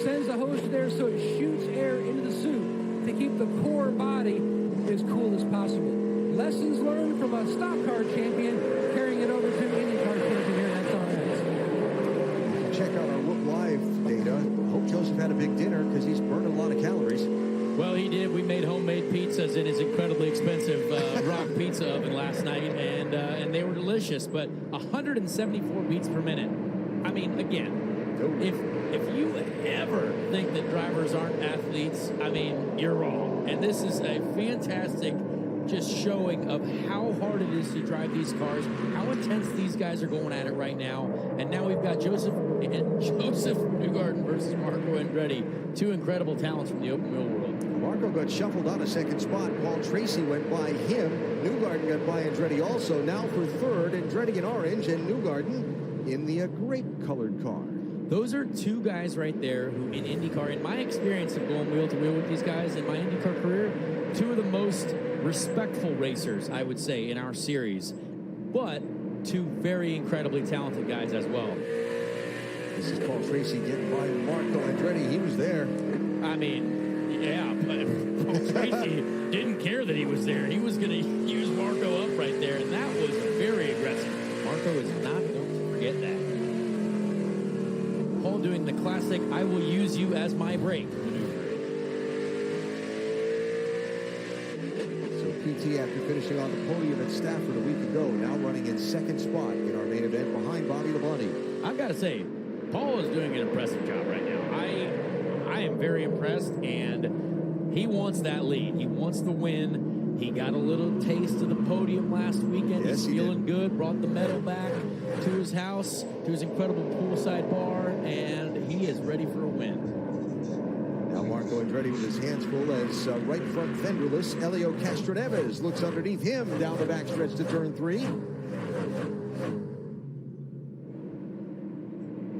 sends the hose there so it shoots air into the suit to keep the core body as cool as possible. Lessons learned from a stock car champion, carrying it over to IndyCar champion here at SRX. Check out our Whoop Live data. Hope Joseph had a big dinner because he's burned a lot of calories. Well, he did. We made homemade pizzas in his incredibly expensive rock pizza oven last night, and they were delicious. But 174 beats per minute. I mean, again, if you ever think that drivers aren't athletes, I mean, you're wrong. And this is a fantastic just showing of how hard it is to drive these cars, how intense these guys are going at it right now. And now we've got Joseph Newgarden versus Marco Andretti, two incredible talents from the open wheel world. Marco got shuffled on a second spot. Paul Tracy went by him. Newgarden got by Andretti also. Now for third, Andretti in orange and Newgarden in the grape-colored car. Those are two guys right there who in IndyCar, in my experience of going wheel to wheel with these guys in my IndyCar career, two of the most respectful racers, I would say, in our series, but two very incredibly talented guys as well. This is Paul Tracy getting by Marco Andretti. He was there. I mean, yeah, but Paul Tracy didn't care that he was there. He was going to use Marco up right there, and that was very aggressive. Marco is not going to forget that. Paul doing the classic, I will use you as my brake maneuver. So PT, after finishing on the podium at Stafford a week ago, now running in second spot in our main event behind Bobby Labonte. I've got to say, Paul is doing an impressive job right now. I am very impressed, and he wants that lead. He wants the win. He got a little taste of the podium last weekend. Yes, He's feeling good, brought the medal back to his house, to his incredible poolside bar, and he is ready for a win. Now Marco Andretti with his hands full as right front fenderless Elio Castroneves looks underneath him down the backstretch to turn 3.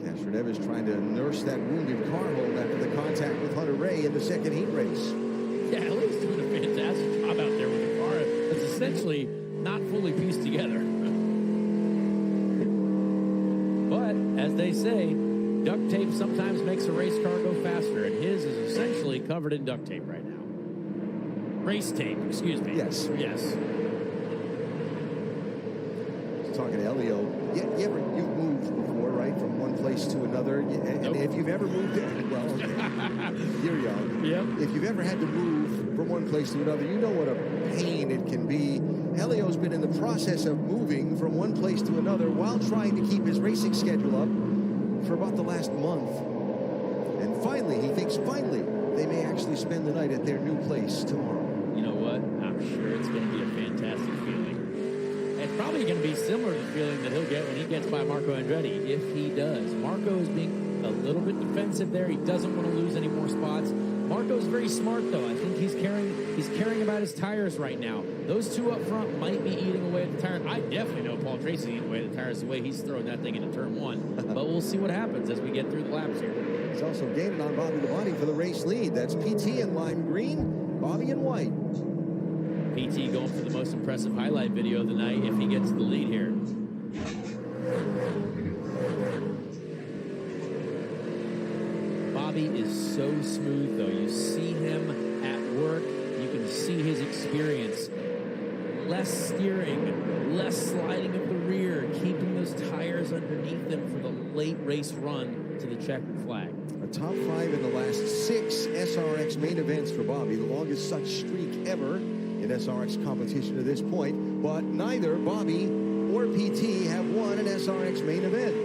Castroneves trying to nurse that wounded car home after the contact with Hunter Ray in the second heat race. Yeah, Elio's doing a fantastic job out there with the car. It's essentially not fully pieced together. But, as they say, duct tape sometimes makes a race car go faster, and his is essentially covered in duct tape right now. Race tape, excuse me. Yes. Yes. Talking to Elio, you've moved before, right, from one place to another, and Nope. if you've ever moved, well, okay. You're young. Yep. If you've ever had to move from one place to another, you know what a pain it can be. Elio's been in the process of moving from one place to another while trying to keep his racing schedule up for about the last month. And finally, he thinks they may actually spend the night at their new place tomorrow. You know what? I'm sure it's going to be a fantastic feeling. It's probably going to be similar to the feeling that he'll get when he gets by Marco Andretti, if he does. Marco is being a little bit defensive there. He doesn't want to lose any more spots. Marco's very smart, though. I think he's caring about his tires right now. Those two up front might be eating away at the tires. I definitely know Paul Tracy eating away at the tires the way he's throwing that thing into turn 1. But we'll see what happens as we get through the laps here. He's also gaining on Bobby Labonte for the race lead. That's PT in lime green, Bobby in white. PT going for the most impressive highlight video of the night if he gets the lead here. so smooth, though. You see him at work. You can see his experience. Less steering, less sliding of the rear, keeping those tires underneath them for the late race run to the checkered flag. A top 5 in the last 6 SRX main events for Bobby, the longest such streak ever in SRX competition to this point. But neither Bobby or PT have won an SRX main event.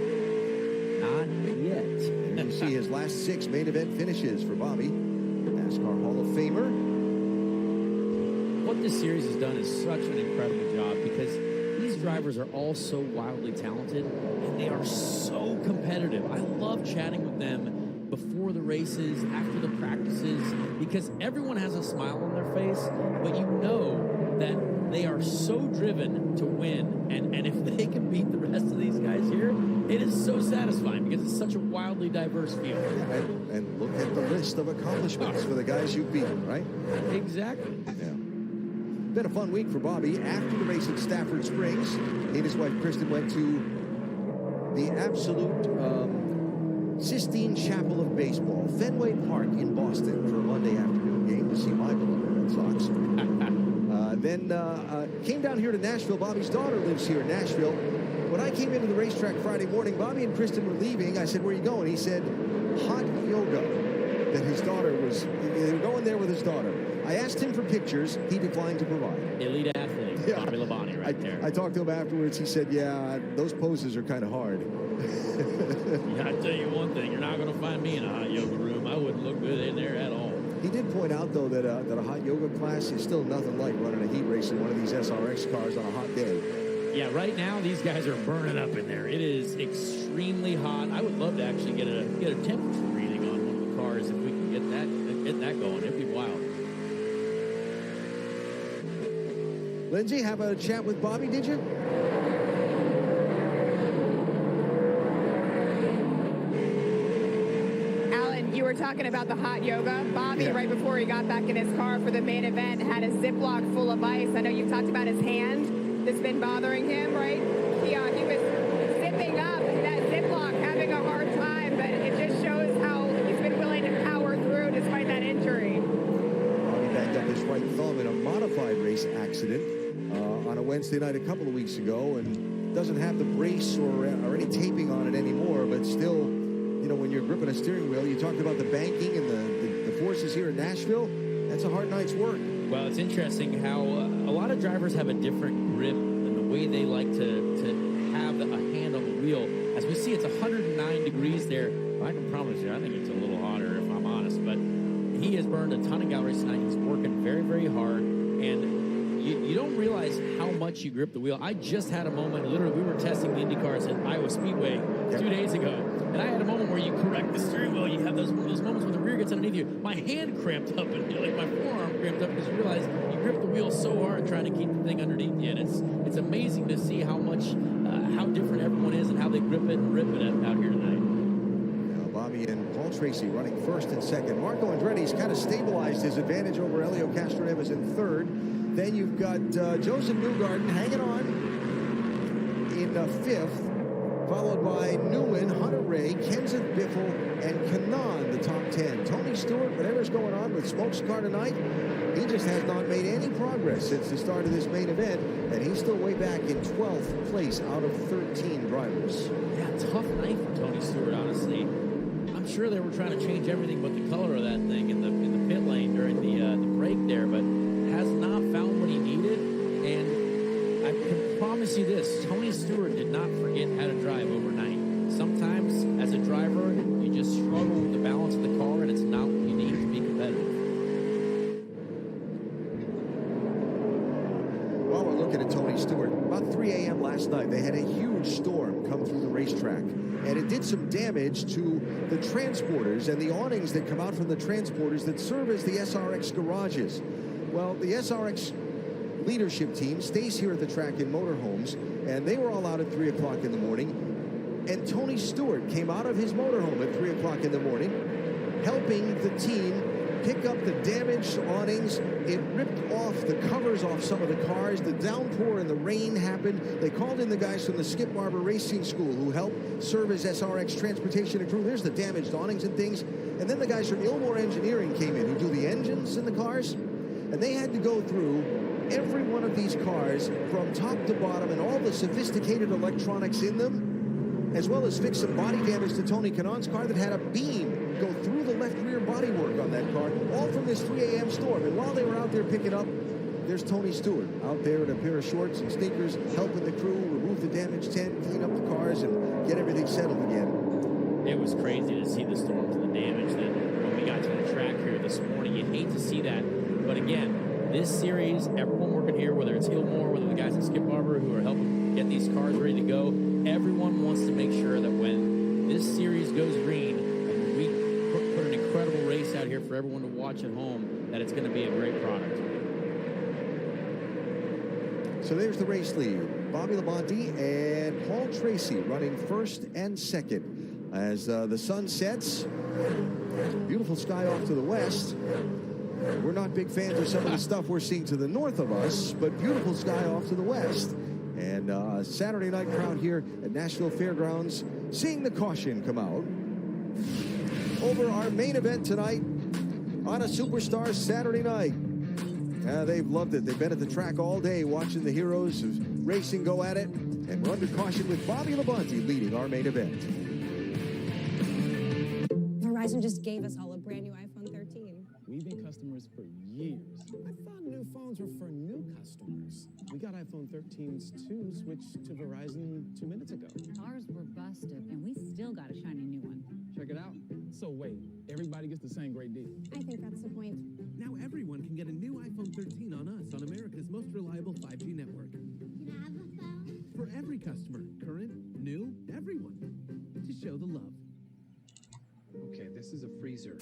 Not yet. And you see his last 6 main event finishes for Bobby, NASCAR Hall of Famer. What this series has done is such an incredible job because these drivers are all so wildly talented and they are so competitive. I love chatting with them before the races, after the practices, because everyone has a smile on their face, but you know that they are so driven to win. And if they can beat the rest of these guys here, it is so satisfying because it's such a wildly diverse field. And look at the list of accomplishments for the guys you've beaten, right? Exactly. Yeah. Been a fun week for Bobby. After the race at Stafford Springs, he and his wife Kristen went to the absolute Sistine Chapel of Baseball, Fenway Park in Boston, for a Monday afternoon game to see my beloved Red Sox. Then came down here to Nashville. Bobby's daughter lives here in Nashville. When I came into the racetrack Friday morning, Bobby and Kristen were leaving. I said, "Where are you going?" He said, "Hot yoga." That his daughter was, they were going there with his daughter. I asked him for pictures. He declined to provide. Elite athlete, Yeah. Bobby Labonte right there. I talked to him afterwards. He said, "Yeah, those poses are kind of hard." I tell you one thing, you're not going to find me in a hot yoga room. I wouldn't look good in there at all. He did point out, though, that a hot yoga class is still nothing like running a heat race in one of these SRX cars on a hot day. Yeah, right now these guys are burning up in there. It is extremely hot. I would love to actually get a temperature reading on one of the cars if we can get that going. It'd be wild. Lindsay, have a chat with Bobby, did you? Alan, you were talking about the hot yoga. Bobby, right before he got back in his car for the main event, had a Ziploc full of ice. I know you talked about his hand that's been bothering him, right? He was zipping up that Ziploc, having a hard time, but it just shows how he's been willing to power through despite that injury. Bobby backed up his right thumb in a modified race accident on a Wednesday night a couple of weeks ago, and doesn't have the brace or any taping on it anymore, but still, you know, when you're gripping a steering wheel, you talked about the banking and the forces here in Nashville. That's a hard night's work. Well, it's interesting how a lot of drivers have a different grip and the way they like to have a hand on the wheel. As we see, it's 109 degrees there. I can promise you, I think it's a little hotter if I'm honest, but he has burned a ton of calories tonight. He's working very, very hard, and you don't realize how much you grip the wheel. I just had a moment, literally, we were testing the Indy cars at Iowa Speedway 2 days ago, and I had a moment where you correct the steering wheel. You have those moments when the rear gets underneath you. My hand cramped up, and like my forearm cramped up because you realize you grip the wheel so hard trying to keep the thing underneath you. And it's amazing to see how much, how different everyone is and how they grip it and rip it out here tonight. Bobby and Paul Tracy running first and second. Marco Andretti's kind of stabilized his advantage over Helio Castroneves in third. Then you've got Joseph Newgarden hanging on in fifth, followed by Newman, Hunter Ray, Kenseth Biffle, and Kanaan, the top 10. Tony Stewart, whatever's going on with Smoke's car tonight, he just has not made any progress since the start of this main event, and he's still way back in 12th place out of 13 drivers. Yeah, tough night for Tony Stewart, honestly. I'm sure they were trying to change everything but the color of that thing in the pit lane during the break there, but has not found what he needed. And I can promise you this, Tony Stewart did not forget how to drive overnight. Sometimes, as a driver, you just struggle with the balance of the car, and it's not what you need to be competitive. While we're looking at Tony Stewart, about 3 a.m. last night, they had a huge storm come through the racetrack, and it did some damage to the transporters and the awnings that come out from the transporters that serve as the SRX garages. Well, the SRX leadership team stays here at the track in motorhomes, and they were all out at 3 o'clock in the morning. And Tony Stewart came out of his motorhome at 3 o'clock in the morning, helping the team pick up the damaged awnings. It ripped off the covers off some of the cars. The downpour and the rain happened. They called in the guys from the Skip Barber Racing School who helped serve as SRX transportation and crew. There's the damaged awnings and things. And then the guys from Ilmore Engineering came in, who do the engines in the cars. And they had to go through every one of these cars from top to bottom and all the sophisticated electronics in them, as well as fix some body damage to Tony Kanaan's car that had a beam go through the left rear bodywork on that car, all from this 3 a.m. storm. And while they were out there picking up, there's Tony Stewart out there in a pair of shorts and sneakers, helping the crew remove the damaged tent, clean up the cars, and get everything settled again. It was crazy to see the storms and the damage that when we got to the track here this morning. You'd hate to see that. But again, this series, everyone working here, whether it's Ilmore, whether the guys at Skip Barber who are helping get these cars ready to go, everyone wants to make sure that when this series goes green and we put an incredible race out here for everyone to watch at home, that it's going to be a great product. So there's the race lead. Bobby Labonte and Paul Tracy running first and second. As the sun sets, beautiful sky off to the west. We're not big fans of some of the stuff we're seeing to the north of us, but beautiful sky off to the west. And Saturday night crowd here at Nashville Fairgrounds, seeing the caution come out. Over our main event tonight on a Superstar Saturday night. They've loved it. They've been at the track all day watching the heroes of racing go at it. And we're under caution with Bobby Labonte leading our main event. Verizon just gave us all a brand new iPhone 13. We've been customers for years. I thought new phones were for new customers. We got iPhone 13s too, switched to Verizon 2 minutes ago. Ours were busted, and we still got a shiny new one. Check it out. So wait, everybody gets the same great deal. I think that's the point. Now everyone can get a new iPhone 13 on us on America's most reliable 5G network. Can I have a phone? For every customer, current, new, everyone. To show the love. Okay, this is a freezer.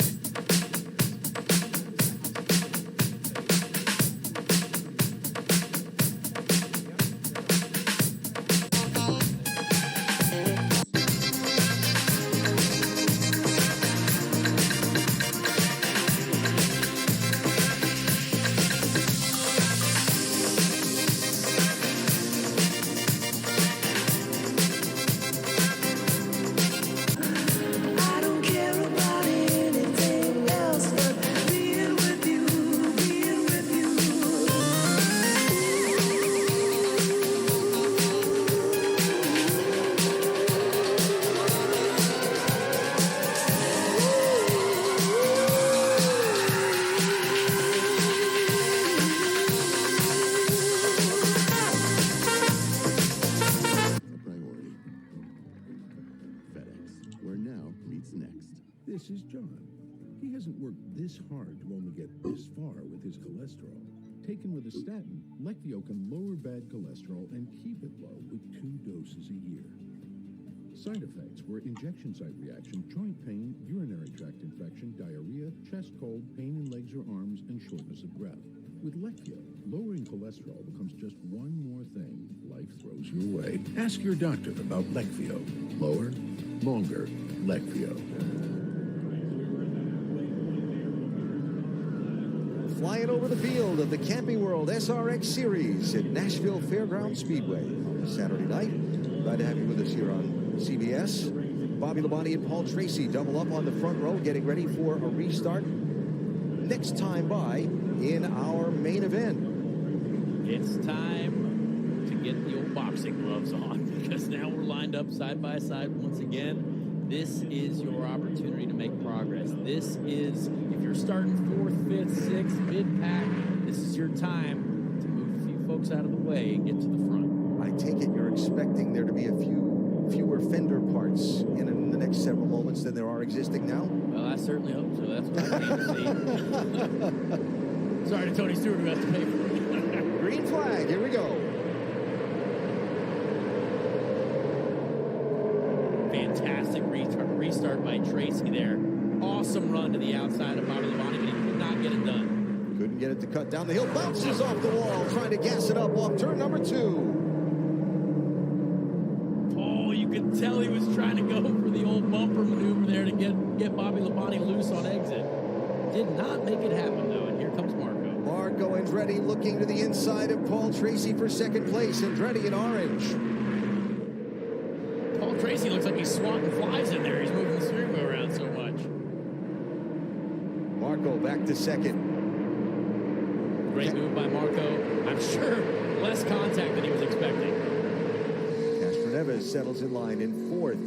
This is John. He hasn't worked this hard to only get this far with his cholesterol. Taken with a statin, Leqvio can lower bad cholesterol and keep it low with 2 doses a year. Side effects were injection site reaction, joint pain, urinary tract infection, diarrhea, chest cold, pain in legs or arms, and shortness of breath. With Leqvio, lowering cholesterol becomes just one more thing life throws your way. Ask your doctor about Leqvio. Lower, longer, Leqvio. Flying over the field of the Camping World SRX Series at Nashville Fairgrounds Speedway on Saturday night. Glad to have you with us here on CBS. Bobby Labonte and Paul Tracy double up on the front row, getting ready for a restart next time by in our main event. It's time to get the old boxing gloves on, because now we're lined up side by side once again. This is your opportunity to make progress. This is, if you're starting 4th, 5th, 6th, mid-pack, this is your time to move a few folks out of the way and get to the front. I take it you're expecting there to be a fewer fender parts in the next several moments than there are existing now? Well, I certainly hope so. That's what I need to see. Sorry to Tony Stewart, who has to pay for it. Green flag, here we go. Fantastic restart by Tracy there. Awesome run to the outside of Bobby Labonte, but he could not get it done. Couldn't get it to cut down the hill. Bounces off the wall, trying to gas it up off turn number 2. Paul, you could tell he was trying to go for the old bumper maneuver there to get Bobby Labonte loose on exit. Did not make it happen, though, and here comes Marco. Marco Andretti looking to the inside of Paul Tracy for second place. Andretti in orange. Paul Tracy looks like he's swatting flies in there. He's moving the steering wheel around so much. Marco back to second. Great move by Marco. I'm sure less contact than he was expecting. Castroneves settles in line in fourth.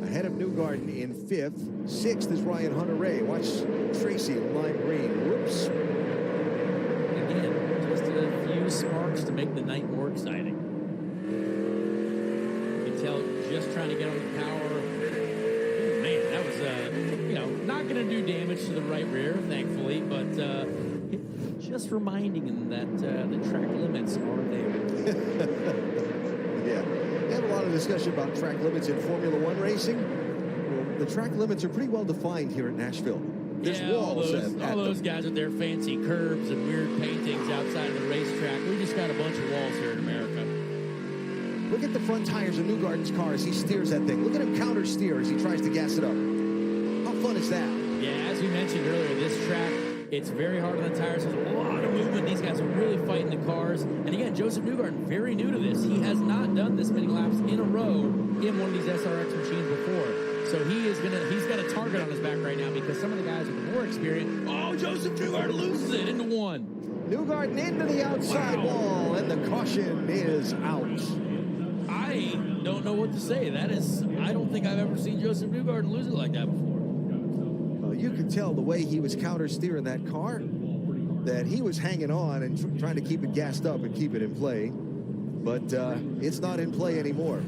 Ahead of Newgarden in fifth. Sixth is Ryan Hunter-Reay. Watch Tracy in lime green. Whoops. Again, just a few sparks to make the night more exciting. You can tell just trying to get on the power. Oh, man, that was, not going to do damage to the right rear, thankfully, but just reminding him that the track limits are there. Yeah. We have a lot of discussion about track limits in Formula One racing. Well, the track limits are pretty well defined here at Nashville. There's walls all those guys with their fancy curves and weird paintings outside of the racetrack. We just got a bunch of walls here in America. Look at the front tires of Newgarden's car as he steers that thing. Look at him counter steer as he tries to gas it up. How fun is that? Yeah, as we mentioned earlier, this track, it's very hard on the tires. There's a lot of movement. These guys are really fighting the cars. And again, Joseph Newgarden, very new to this. He has not done this many laps in a row in one of these SRX machines before. So he's got a target on his back right now because some of the guys with more experience. Oh, Joseph Newgarden loses it into one. Newgarden into the outside wall, and the caution is out. I don't know what to say. I don't think I've ever seen Joseph Newgarden lose it like that before. Well, you can tell the way he was counter steering that car that he was hanging on and trying to keep it gassed up and keep it in play. But it's not in play anymore.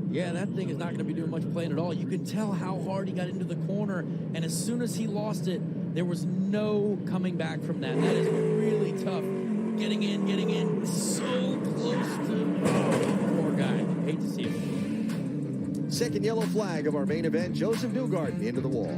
Yeah, that thing is not going to be doing much playing at all. You can tell how hard he got into the corner, and as soon as he lost it, there was no coming back from that. That is really tough. Getting in, so close to... Oh, poor guy. Hate to see him. Second yellow flag of our main event, Joseph Newgarden into the wall.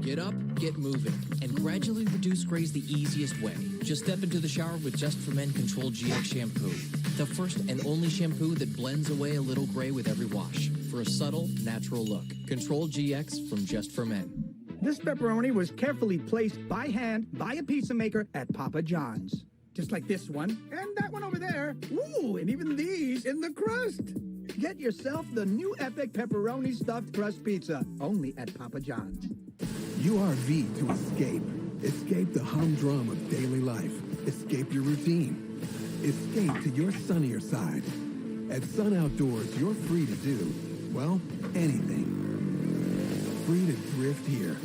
Get up, get moving, and gradually reduce grays the easiest way. Just step into the shower with Just For Men Control GX shampoo. The first and only shampoo that blends away a little gray with every wash for a subtle, natural look. Control GX from Just For Men. This pepperoni was carefully placed by hand by a pizza maker at Papa John's. Just like this one, and that one over there. Ooh, and even these in the crust. Get yourself the new Epic Pepperoni Stuffed Crust Pizza, only at Papa John's. URV to escape. Escape the humdrum of daily life. Escape your routine. Escape to your sunnier side. At Sun Outdoors, you're free to do, well, anything. Free to drift here,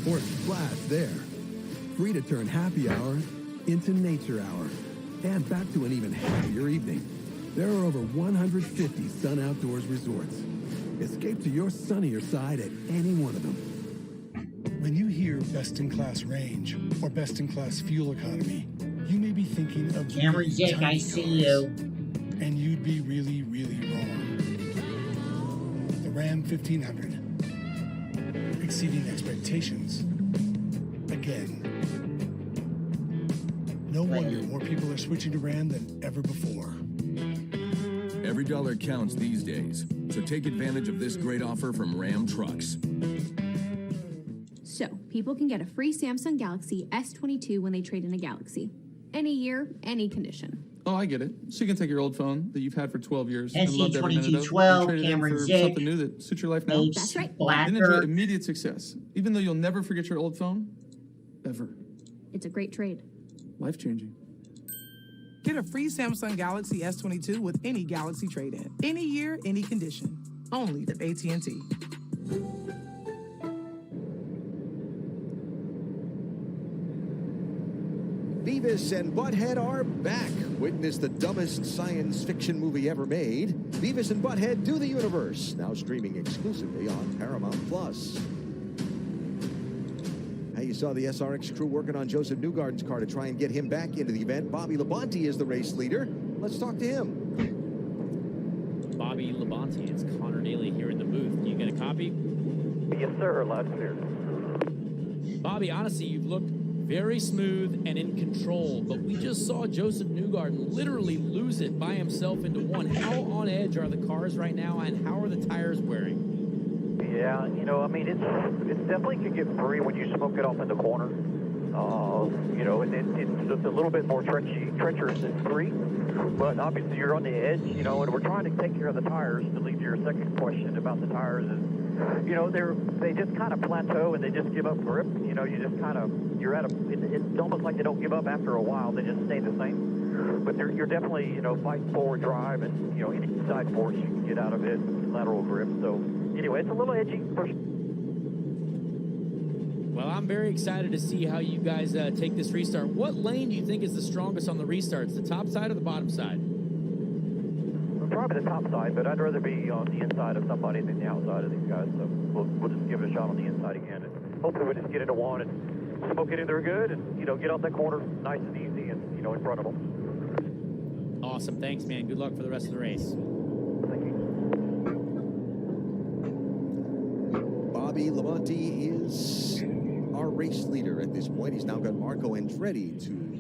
or splash there. Free to turn happy hour into nature hour, and back to an even happier evening. There are over 150 Sun Outdoors resorts. Escape to your sunnier side at any one of them. When you hear best-in-class range or best-in-class fuel economy, you may be thinking of Cameron Dick, I see you. And you'd be really, really wrong. The Ram 1500, exceeding expectations again. No wonder more people are switching to Ram than ever before. Every dollar counts these days, so take advantage of this great offer from Ram Trucks. So, people can get a free Samsung Galaxy S22 when they trade in a Galaxy. Any year, any condition. Oh, I get it. So you can take your old phone that you've had for 12 years and loved every minute of, and SC2212, trade it in Cameron for Dick, something new that suits your life now. That's right. And enjoy immediate success, even though you'll never forget your old phone, ever. It's a great trade. Life-changing. Get a free Samsung Galaxy S22 with any Galaxy trade-in. Any year, any condition. Only at AT&T. Beavis and Butthead are back. Witness the dumbest science fiction movie ever made. Beavis and Butthead Do the Universe. Now streaming exclusively on Paramount+. Hey, you saw the SRX crew working on Joseph Newgarden's car to try and get him back into the event. Bobby Labonte is the race leader. Let's talk to him. Bobby Labonte, it's Connor Daly here in the booth. Do you get a copy? Yes, sir. Loud and clear. Bobby, honestly, you've looked very smooth and in control, but we just saw Joseph Newgarden literally lose it by himself into one. How on edge are the cars right now, and how are the tires wearing? Yeah, you know, I mean, it definitely can get free when you smoke it off in the corner. You know, it's just a little bit more treacherous than free, but obviously you're on the edge, you know, and we're trying to take care of the tires. To lead to your second question about the tires, is you know, they just kind of plateau and they just give up grip. You know, you just kind of, you're at a, it's almost like they don't give up after a while. They just stay the same. But you're definitely, you know, fighting forward drive and, you know, any side force you can get out of it, lateral grip. So anyway, it's a little edgy. Well, I'm very excited to see how you guys take this restart. What lane do you think is the strongest on the restarts, the top side or the bottom side? Probably the top side, but I'd rather be on the inside of somebody than the outside of these guys. So we'll just give it a shot on the inside again. And hopefully we'll just get into one and smoke it in there good and, you know, get off that corner nice and easy and, you know, in front of them. Awesome. Thanks, man. Good luck for the rest of the race. Thank you. Bobby Labonte is our race leader at this point. He's now got Marco Andretti to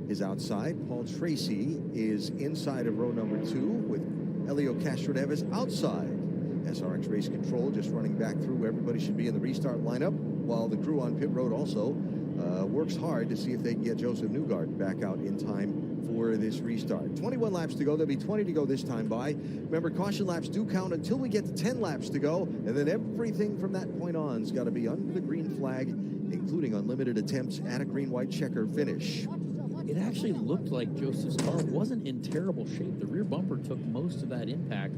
his outside. Paul Tracy is inside of row number 2 with Elio Castroneves outside. SRX Race Control just running back through. Everybody should be in the restart lineup, while the crew on pit road also works hard to see if they can get Joseph Newgarden back out in time for this restart. 21 laps to go. There'll be 20 to go this time by. Remember, caution laps do count until we get to 10 laps to go, and then everything from that point on has got to be under the green flag, including unlimited attempts at a green-white checker finish. It actually looked like Joseph's car wasn't in terrible shape. The rear bumper took most of that impact,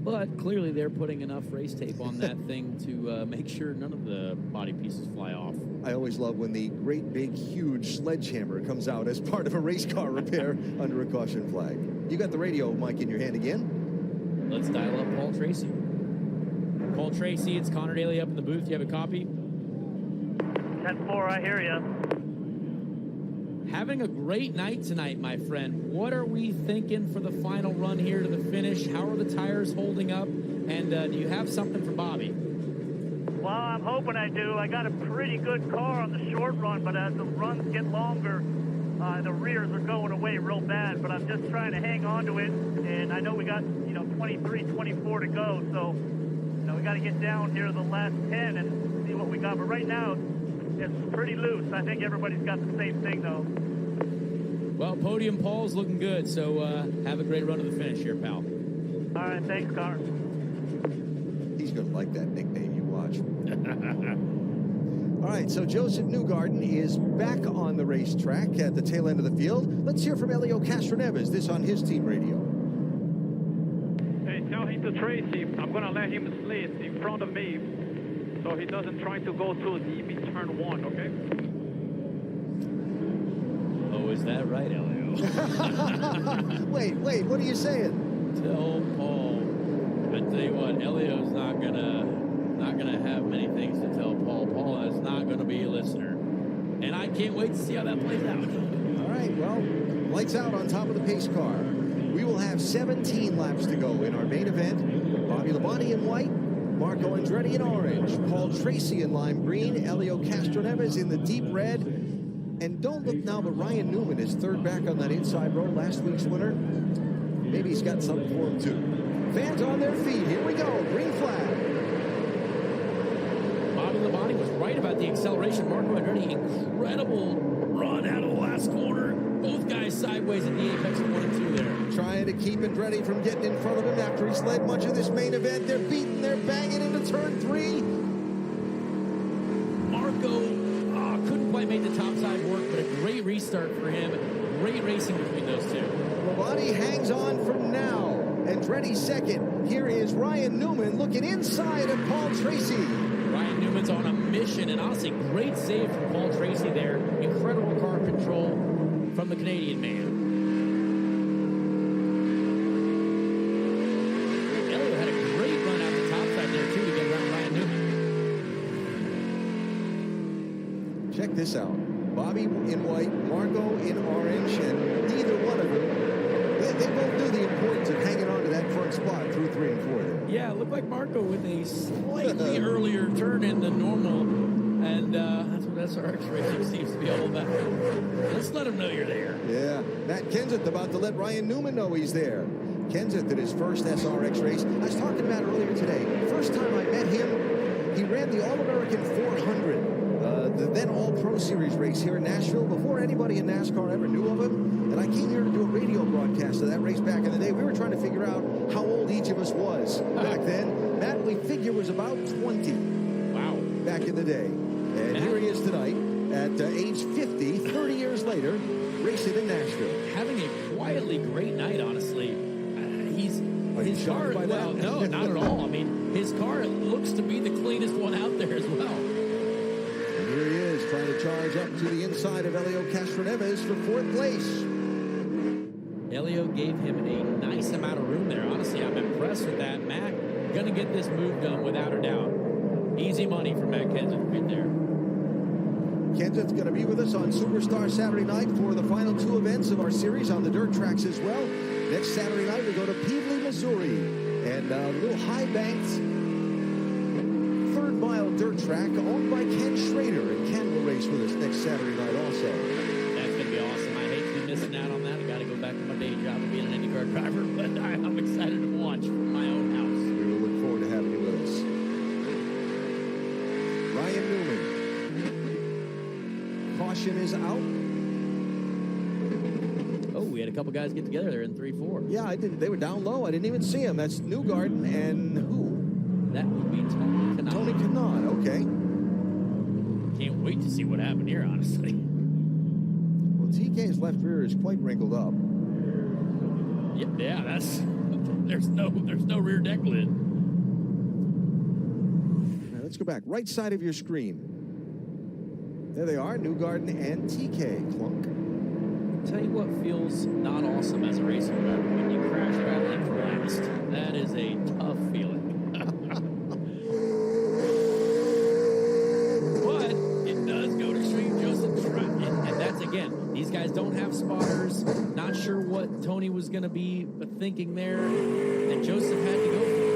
but clearly they're putting enough race tape on that thing to make sure none of the body pieces fly off. I always love when the great big huge sledgehammer comes out as part of a race car repair under a caution flag. You got the radio mic in your hand again. Let's dial up Paul Tracy. Paul Tracy, it's Connor Daly up in the booth. You have a copy? 10-4, I hear you. Having a great night tonight, my friend. What are we thinking for the final run here to the finish? How are the tires holding up? And do you have something for Bobby? Well, I'm hoping I do. I got a pretty good car on the short run, but as the runs get longer, the rears are going away real bad. But I'm just trying to hang on to it. And I know we got, 23, 24 to go. So, we got to get down here to the last 10 and see what we got. But right now, it's pretty loose. I think everybody's got the same thing, though. Well, Podium Paul's looking good, so have a great run to the finish here, pal. All right, thanks, Connor. He's going to like that nickname, you watch. All right, so Joseph Newgarden is back on the racetrack at the tail end of the field. Let's hear from Elio Castroneves, this on his team radio. Hey, tell him to Tracy, I'm going to let him slid in front of me so he doesn't try to go too deep in turn 1, okay? Oh, is that right, Elio? Wait, what are you saying? Tell Paul. I tell you what, Elio's not gonna have many things to tell Paul. Paul is not gonna be a listener, and I can't wait to see how that plays out. All right, well, lights out on top of the pace car. We will have 17 laps to go in our main event. Bobby Labonte in white, Marco Andretti in orange, Paul Tracy in lime green, Elio Castroneves in the deep red. And don't look now, but Ryan Newman is third back on that inside row, last week's winner. Maybe he's got something for him, too. Fans on their feet. Here we go. Green flag. Bobby Labonte was right about the acceleration. Marco Andretti, incredible run out of the last corner. Both guys sideways at the apex of 1 and 2 there. Trying to keep Andretti from getting in front of him after he's led much of this main event. They're beating, they're banging into turn 3. Marco couldn't quite make the top side work, but a great restart for him. Great racing between those two. Labonte hangs on for now. Andretti second. Here is Ryan Newman looking inside of Paul Tracy. Ryan Newman's on a mission, and honestly, great save from Paul Tracy there. Incredible car control from the Canadian man. Elio had a great run out the top side there, too, to get around Ryan Newman. Check this out. Bobby in white, Marco in orange, and neither one of them, they both knew the importance of hanging on to that front spot through 3 and 4 there. Yeah, it looked like Marco with a slightly earlier turn in than normal, and that's what SRX Racing seems to be all about. Let's let them know you're there. Yeah, Matt Kenseth about to let Ryan Newman know he's there. Kenseth at his first SRX race. I was talking about earlier today. First time I met him, he ran the All-American 400. The then All-Pro Series race here in Nashville before anybody in NASCAR ever knew of him. And I came here to do a radio broadcast So that race back in the day, we were trying to figure out how old each of us was back then. Matt, we figure, was about 20. Wow. Back in the day. And here he is tonight at age 50, 30 years later, racing in Nashville. Having a quietly great night, honestly. Are you His shocked car, by well, that? no, not at all. I mean, his car looks to be the cleanest one out there as well. And here he is, trying to charge up to the inside of Elio Castroneves for 4th place. Elio gave him a nice amount of room there. Honestly, I'm impressed with that. Matt, going to get this move done without a doubt. Easy money for Matt Kenseth right there. Kenseth's going to be with us on Superstar Saturday night for the final 2 events of our series on the dirt tracks as well. Next Saturday night, we go to Peevely, Missouri, and a little high-banked 3rd-mile dirt track owned by Ken Schrader, and Ken will race with us next Saturday night also. That's going to be awesome. I hate to be missing out on that. I got to go back to my day job of being an IndyCar driver, but I'm excited to watch from my own house. We will look forward to having you with us. Ryan Newman. Caution is out. Oh, we had a couple guys get together there in 3-4. Yeah, I didn't. They were down low. I didn't even see them. That's Newgarden and who? That would be Tony Kanaan. Tony Kanaan, okay. Can't wait to see what happened here, honestly. Well, TK's left rear is quite wrinkled up. Yeah, that's there's no rear deck lid. Now, let's go back. Right side of your screen. There they are, Newgarden and TK. Clunk. Tell you what feels not awesome as a racing driver when you crash battling for last. That is a tough feeling. But it does go to extreme Joseph's right. And that's, again, these guys don't have spotters. Not sure what Tony was going to be thinking there. And Joseph had to go for it.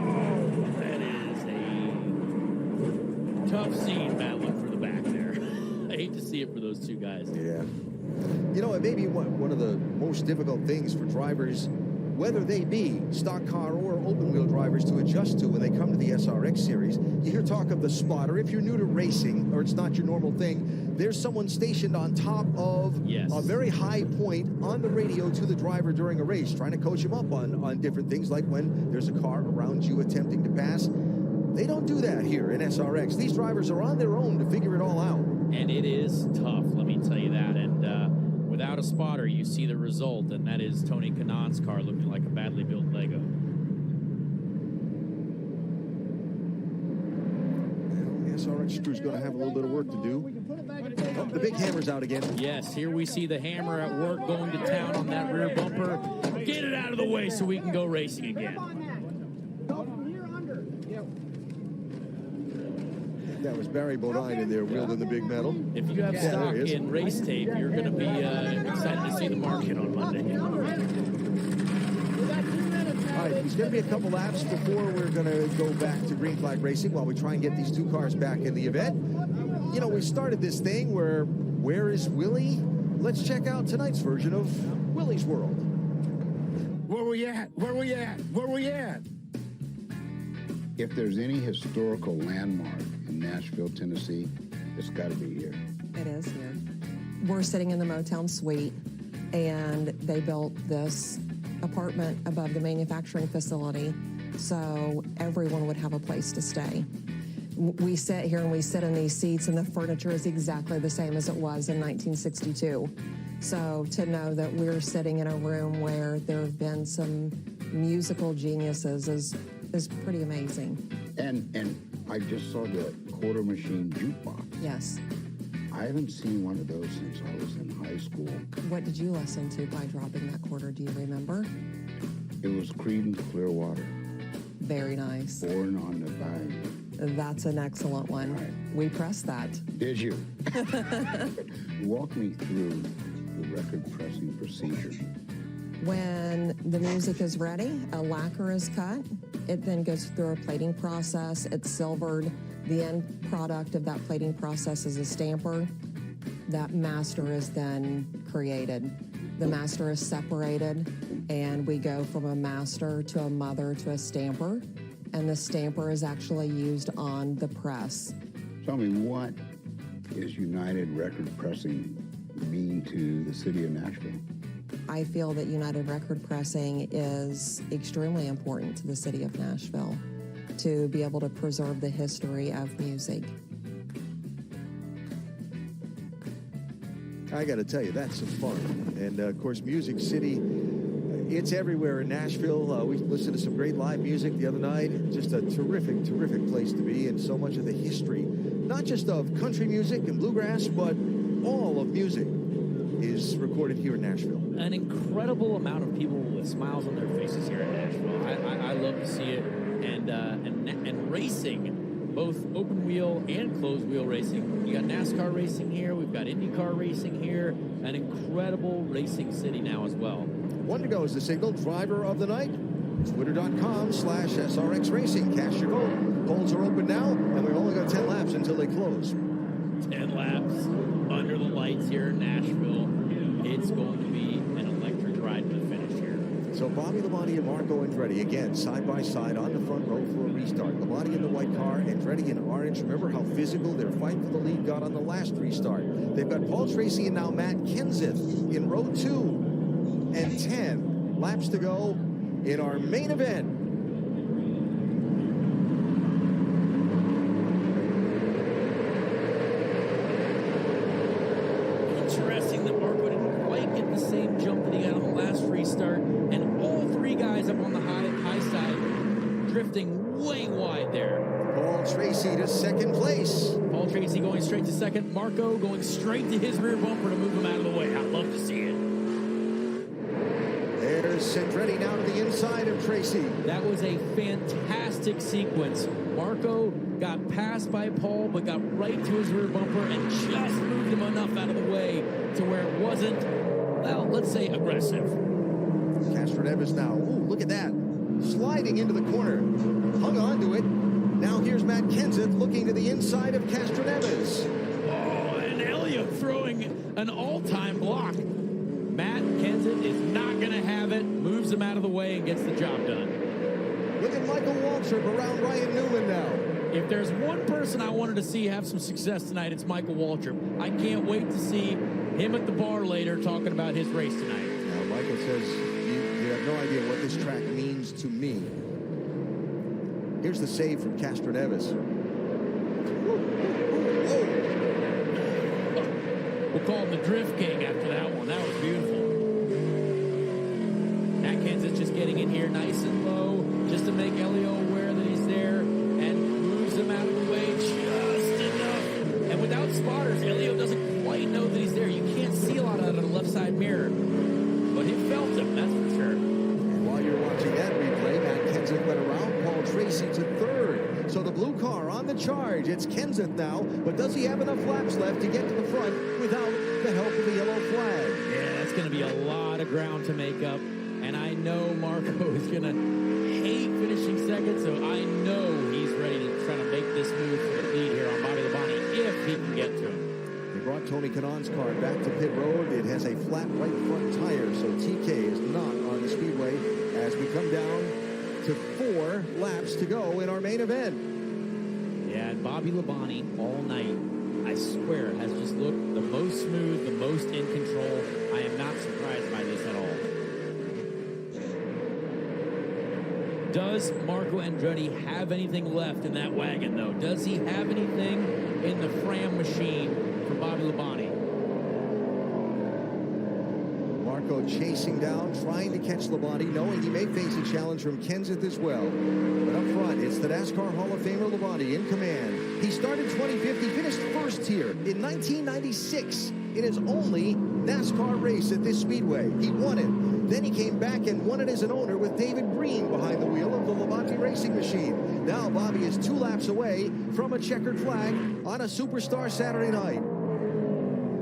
Oh, that is a tough scene battling for the back there. I hate to see it for those two guys. Yeah. You know, it may be one of the most difficult things for drivers, whether they be stock car or open-wheel drivers, to adjust to when they come to the SRX series. You hear talk of the spotter. If you're new to racing, or it's not your normal thing, there's someone stationed on top of a very high point on the radio to the driver during a race, trying to coach him up on different things, like when there's a car around you attempting to pass. They don't do that here in SRX. These drivers are on their own to figure it all out. And it is tough, let me tell you that. And without a spotter, you see the result, and that is Tony Kanaan's car looking like a badly built Lego. The SRX crew's going to have a little bit of work to do. Oh, the big hammer's out again. Yes, here we see the hammer at work going to town on that rear bumper. Get it out of the way so we can go racing again. That was Barry Bodine in there wielding the big medal. If you have stock in race tape, you're going to be excited to see the market on Monday. All right, there's going to be a couple laps before we're going to go back to green flag racing while we try and get these 2 cars back in the event. You know, we started this thing where is Willie? Let's check out tonight's version of Willie's World. Where we at? Where we at? Where we at? If there's any historical landmark in Nashville, Tennessee, it's got to be here. It is here. We're sitting in the Motown suite, and they built this apartment above the manufacturing facility so everyone would have a place to stay. We sit here and we sit in these seats, and the furniture is exactly the same as it was in 1962. So to know that we're sitting in a room where there have been some musical geniuses is pretty amazing. And I just saw the quarter machine jukebox. Yes. I haven't seen one of those since I was in high school. What did you listen to by dropping that quarter? Do you remember? It was Creedence Clearwater. Very nice. Born on the Vine. That's an excellent one. Right. We pressed that. Did you? Walk me through the record pressing procedure. When the music is ready, a lacquer is cut. It then goes through a plating process. It's silvered. The end product of that plating process is a stamper. That master is then created. The master is separated, and we go from a master to a mother to a stamper, and the stamper is actually used on the press. Tell me, what is United Record Pressing mean to the city of Nashville? I feel that United Record Pressing is extremely important to the city of Nashville to be able to preserve the history of music. I got to tell you, that's some fun. And, of course, Music City, it's everywhere in Nashville. We listened to some great live music the other night. Just a terrific, terrific place to be, and so much of the history, not just of country music and bluegrass, but all of music is recorded here in Nashville. An incredible amount of people with smiles on their faces here in Nashville. I love to see it. And racing, both open wheel and closed wheel racing. You got NASCAR racing here. We've got IndyCar racing here. An incredible racing city now as well. One to go is the signal. Driver of the night. Twitter.com/SRX Racing. Cast your vote. Polls are open now, and we've only got 10 laps until they close. 10 laps under the lights here in Nashville. It's going to be an electric ride to the finish here. So Bobby Labonte and Marco Andretti, again, side by side on the front row for a restart. Labonte in the white car, Andretti in orange. Remember how physical their fight for the lead got on the last restart. They've got Paul Tracy and now Matt Kenseth in row 2 and 10 laps to go in our main event. Interesting that Marco didn't quite get the same jump that he got on the last restart, and all three guys up on the high side drifting way wide there. Paul Tracy to second place. Paul Tracy going straight to second. Marco going straight to his rear bumper to move him out of the way. I'd love to see it. There's Andretti now to the inside of Tracy. That was a fantastic sequence. Marco got passed by Paul, but got right to his rear bumper and just moved him enough out of the way to where it wasn't, well, let's say aggressive. Castroneves now. Ooh, look at that. Sliding into the corner. Hung on to it. Now here's Matt Kenseth looking to the inside of Castroneves. Oh, and Elliott throwing an all-time block. Matt Kenseth is not going to have it. Moves him out of the way and gets the job done. Look at Michael Waltrip around Ryan Newman now. If there's one person I wanted to see have some success tonight, it's Michael Waltrip. I can't wait to see him at the bar later talking about his race tonight. Now, Michael says, you have no idea what this track means to me. Here's the save from Castroneves. We'll call him the Drift King after that one. That was beautiful. Matt Kenseth just getting in here nice and low, just to make Elio aware that he's there, and moves him out of the way just enough. And without spotters, Elio doesn't quite know that he's there. You can't see a lot out of the left side mirror, but he felt him, that's for sure. And while you're watching that replay, Matt Kenseth went around Paul Tracy to third. So the blue car on the charge. It's Kenseth now, but does he have enough laps left to get to the front without the help of the yellow flag? Yeah, that's going to be a lot of ground to make up. And I know Marco is going to hate finishing second, so I know he's ready to try to make this move for the lead here on Bobby Labonte if he can get to him. They brought Tony Kanaan's car back to pit road. It has a flat right front tire, so TK is not on the speedway as we come down to 4 laps to go in our main event. Yeah, and Bobby Labonte all night, I swear, has just looked the most smooth, the most in control. I am not surprised by this at all. Does Marco Andretti have anything left in that wagon, though? Does he have anything in the Fram machine for Bobby Labonte? Marco chasing down, trying to catch Labonte, knowing he may face a challenge from Kenseth as well. But up front, it's the NASCAR Hall of Famer Labonte in command. He started 25th. He finished first here in 1996 in his only NASCAR race at this speedway. He won it. Then he came back and won it as an owner with David Green behind the wheel of the Labonte racing machine. Now Bobby is 2 laps away from a checkered flag on a Superstar Saturday night.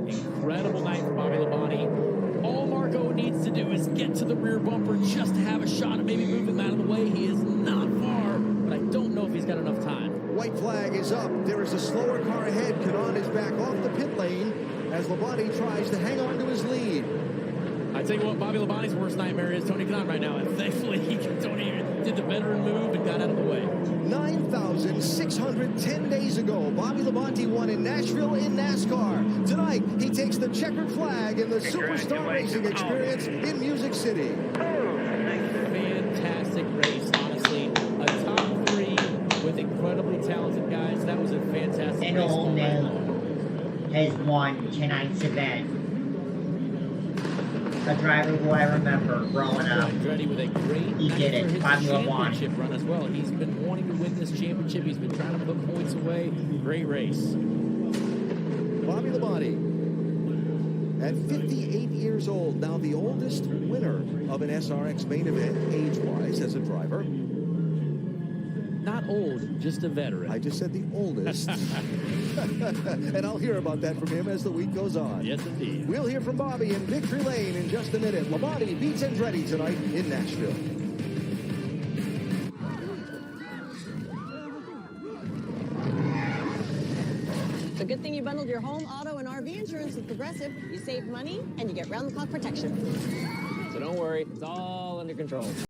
Incredible night for Bobby Labonte. All Marco needs to do is get to the rear bumper just to have a shot at maybe moving him out of the way. He is not far, but I don't know if he's got enough time. White flag is up. There is a slower car ahead. Kanaan is back off the pit lane as Labonte tries to hang on to his lead. I tell you what, Bobby Labonte's worst nightmare is Tony Kanaan right now. And thankfully, Tony did the veteran move and got out of the way. 9,610 days ago, Bobby Labonte won in Nashville in NASCAR. Tonight, he takes the checkered flag in the Superstar Racing Experience in Music City. Fantastic race, honestly. A top 3 with incredibly talented guys. That was a fantastic And race. Old Man has won tonight's event. A driver who I remember growing up. Andretti with a great He did it. for his Bobby Labonte. championship run as well. He's been wanting to win this championship. He's been trying to put points away. Great race. Bobby Labonte, at 58 years old, now the oldest winner of an SRX main event, age-wise, as a driver. Not old, just a veteran. I just said the oldest. And I'll hear about that from him as the week goes on. Yes, indeed. We'll hear from Bobby in Victory Lane in just a minute. Labonte beats Andretti tonight in Nashville. It's a good thing you bundled your home, auto, and RV insurance with Progressive. You save money and you get round-the-clock protection. So don't worry, it's all under control.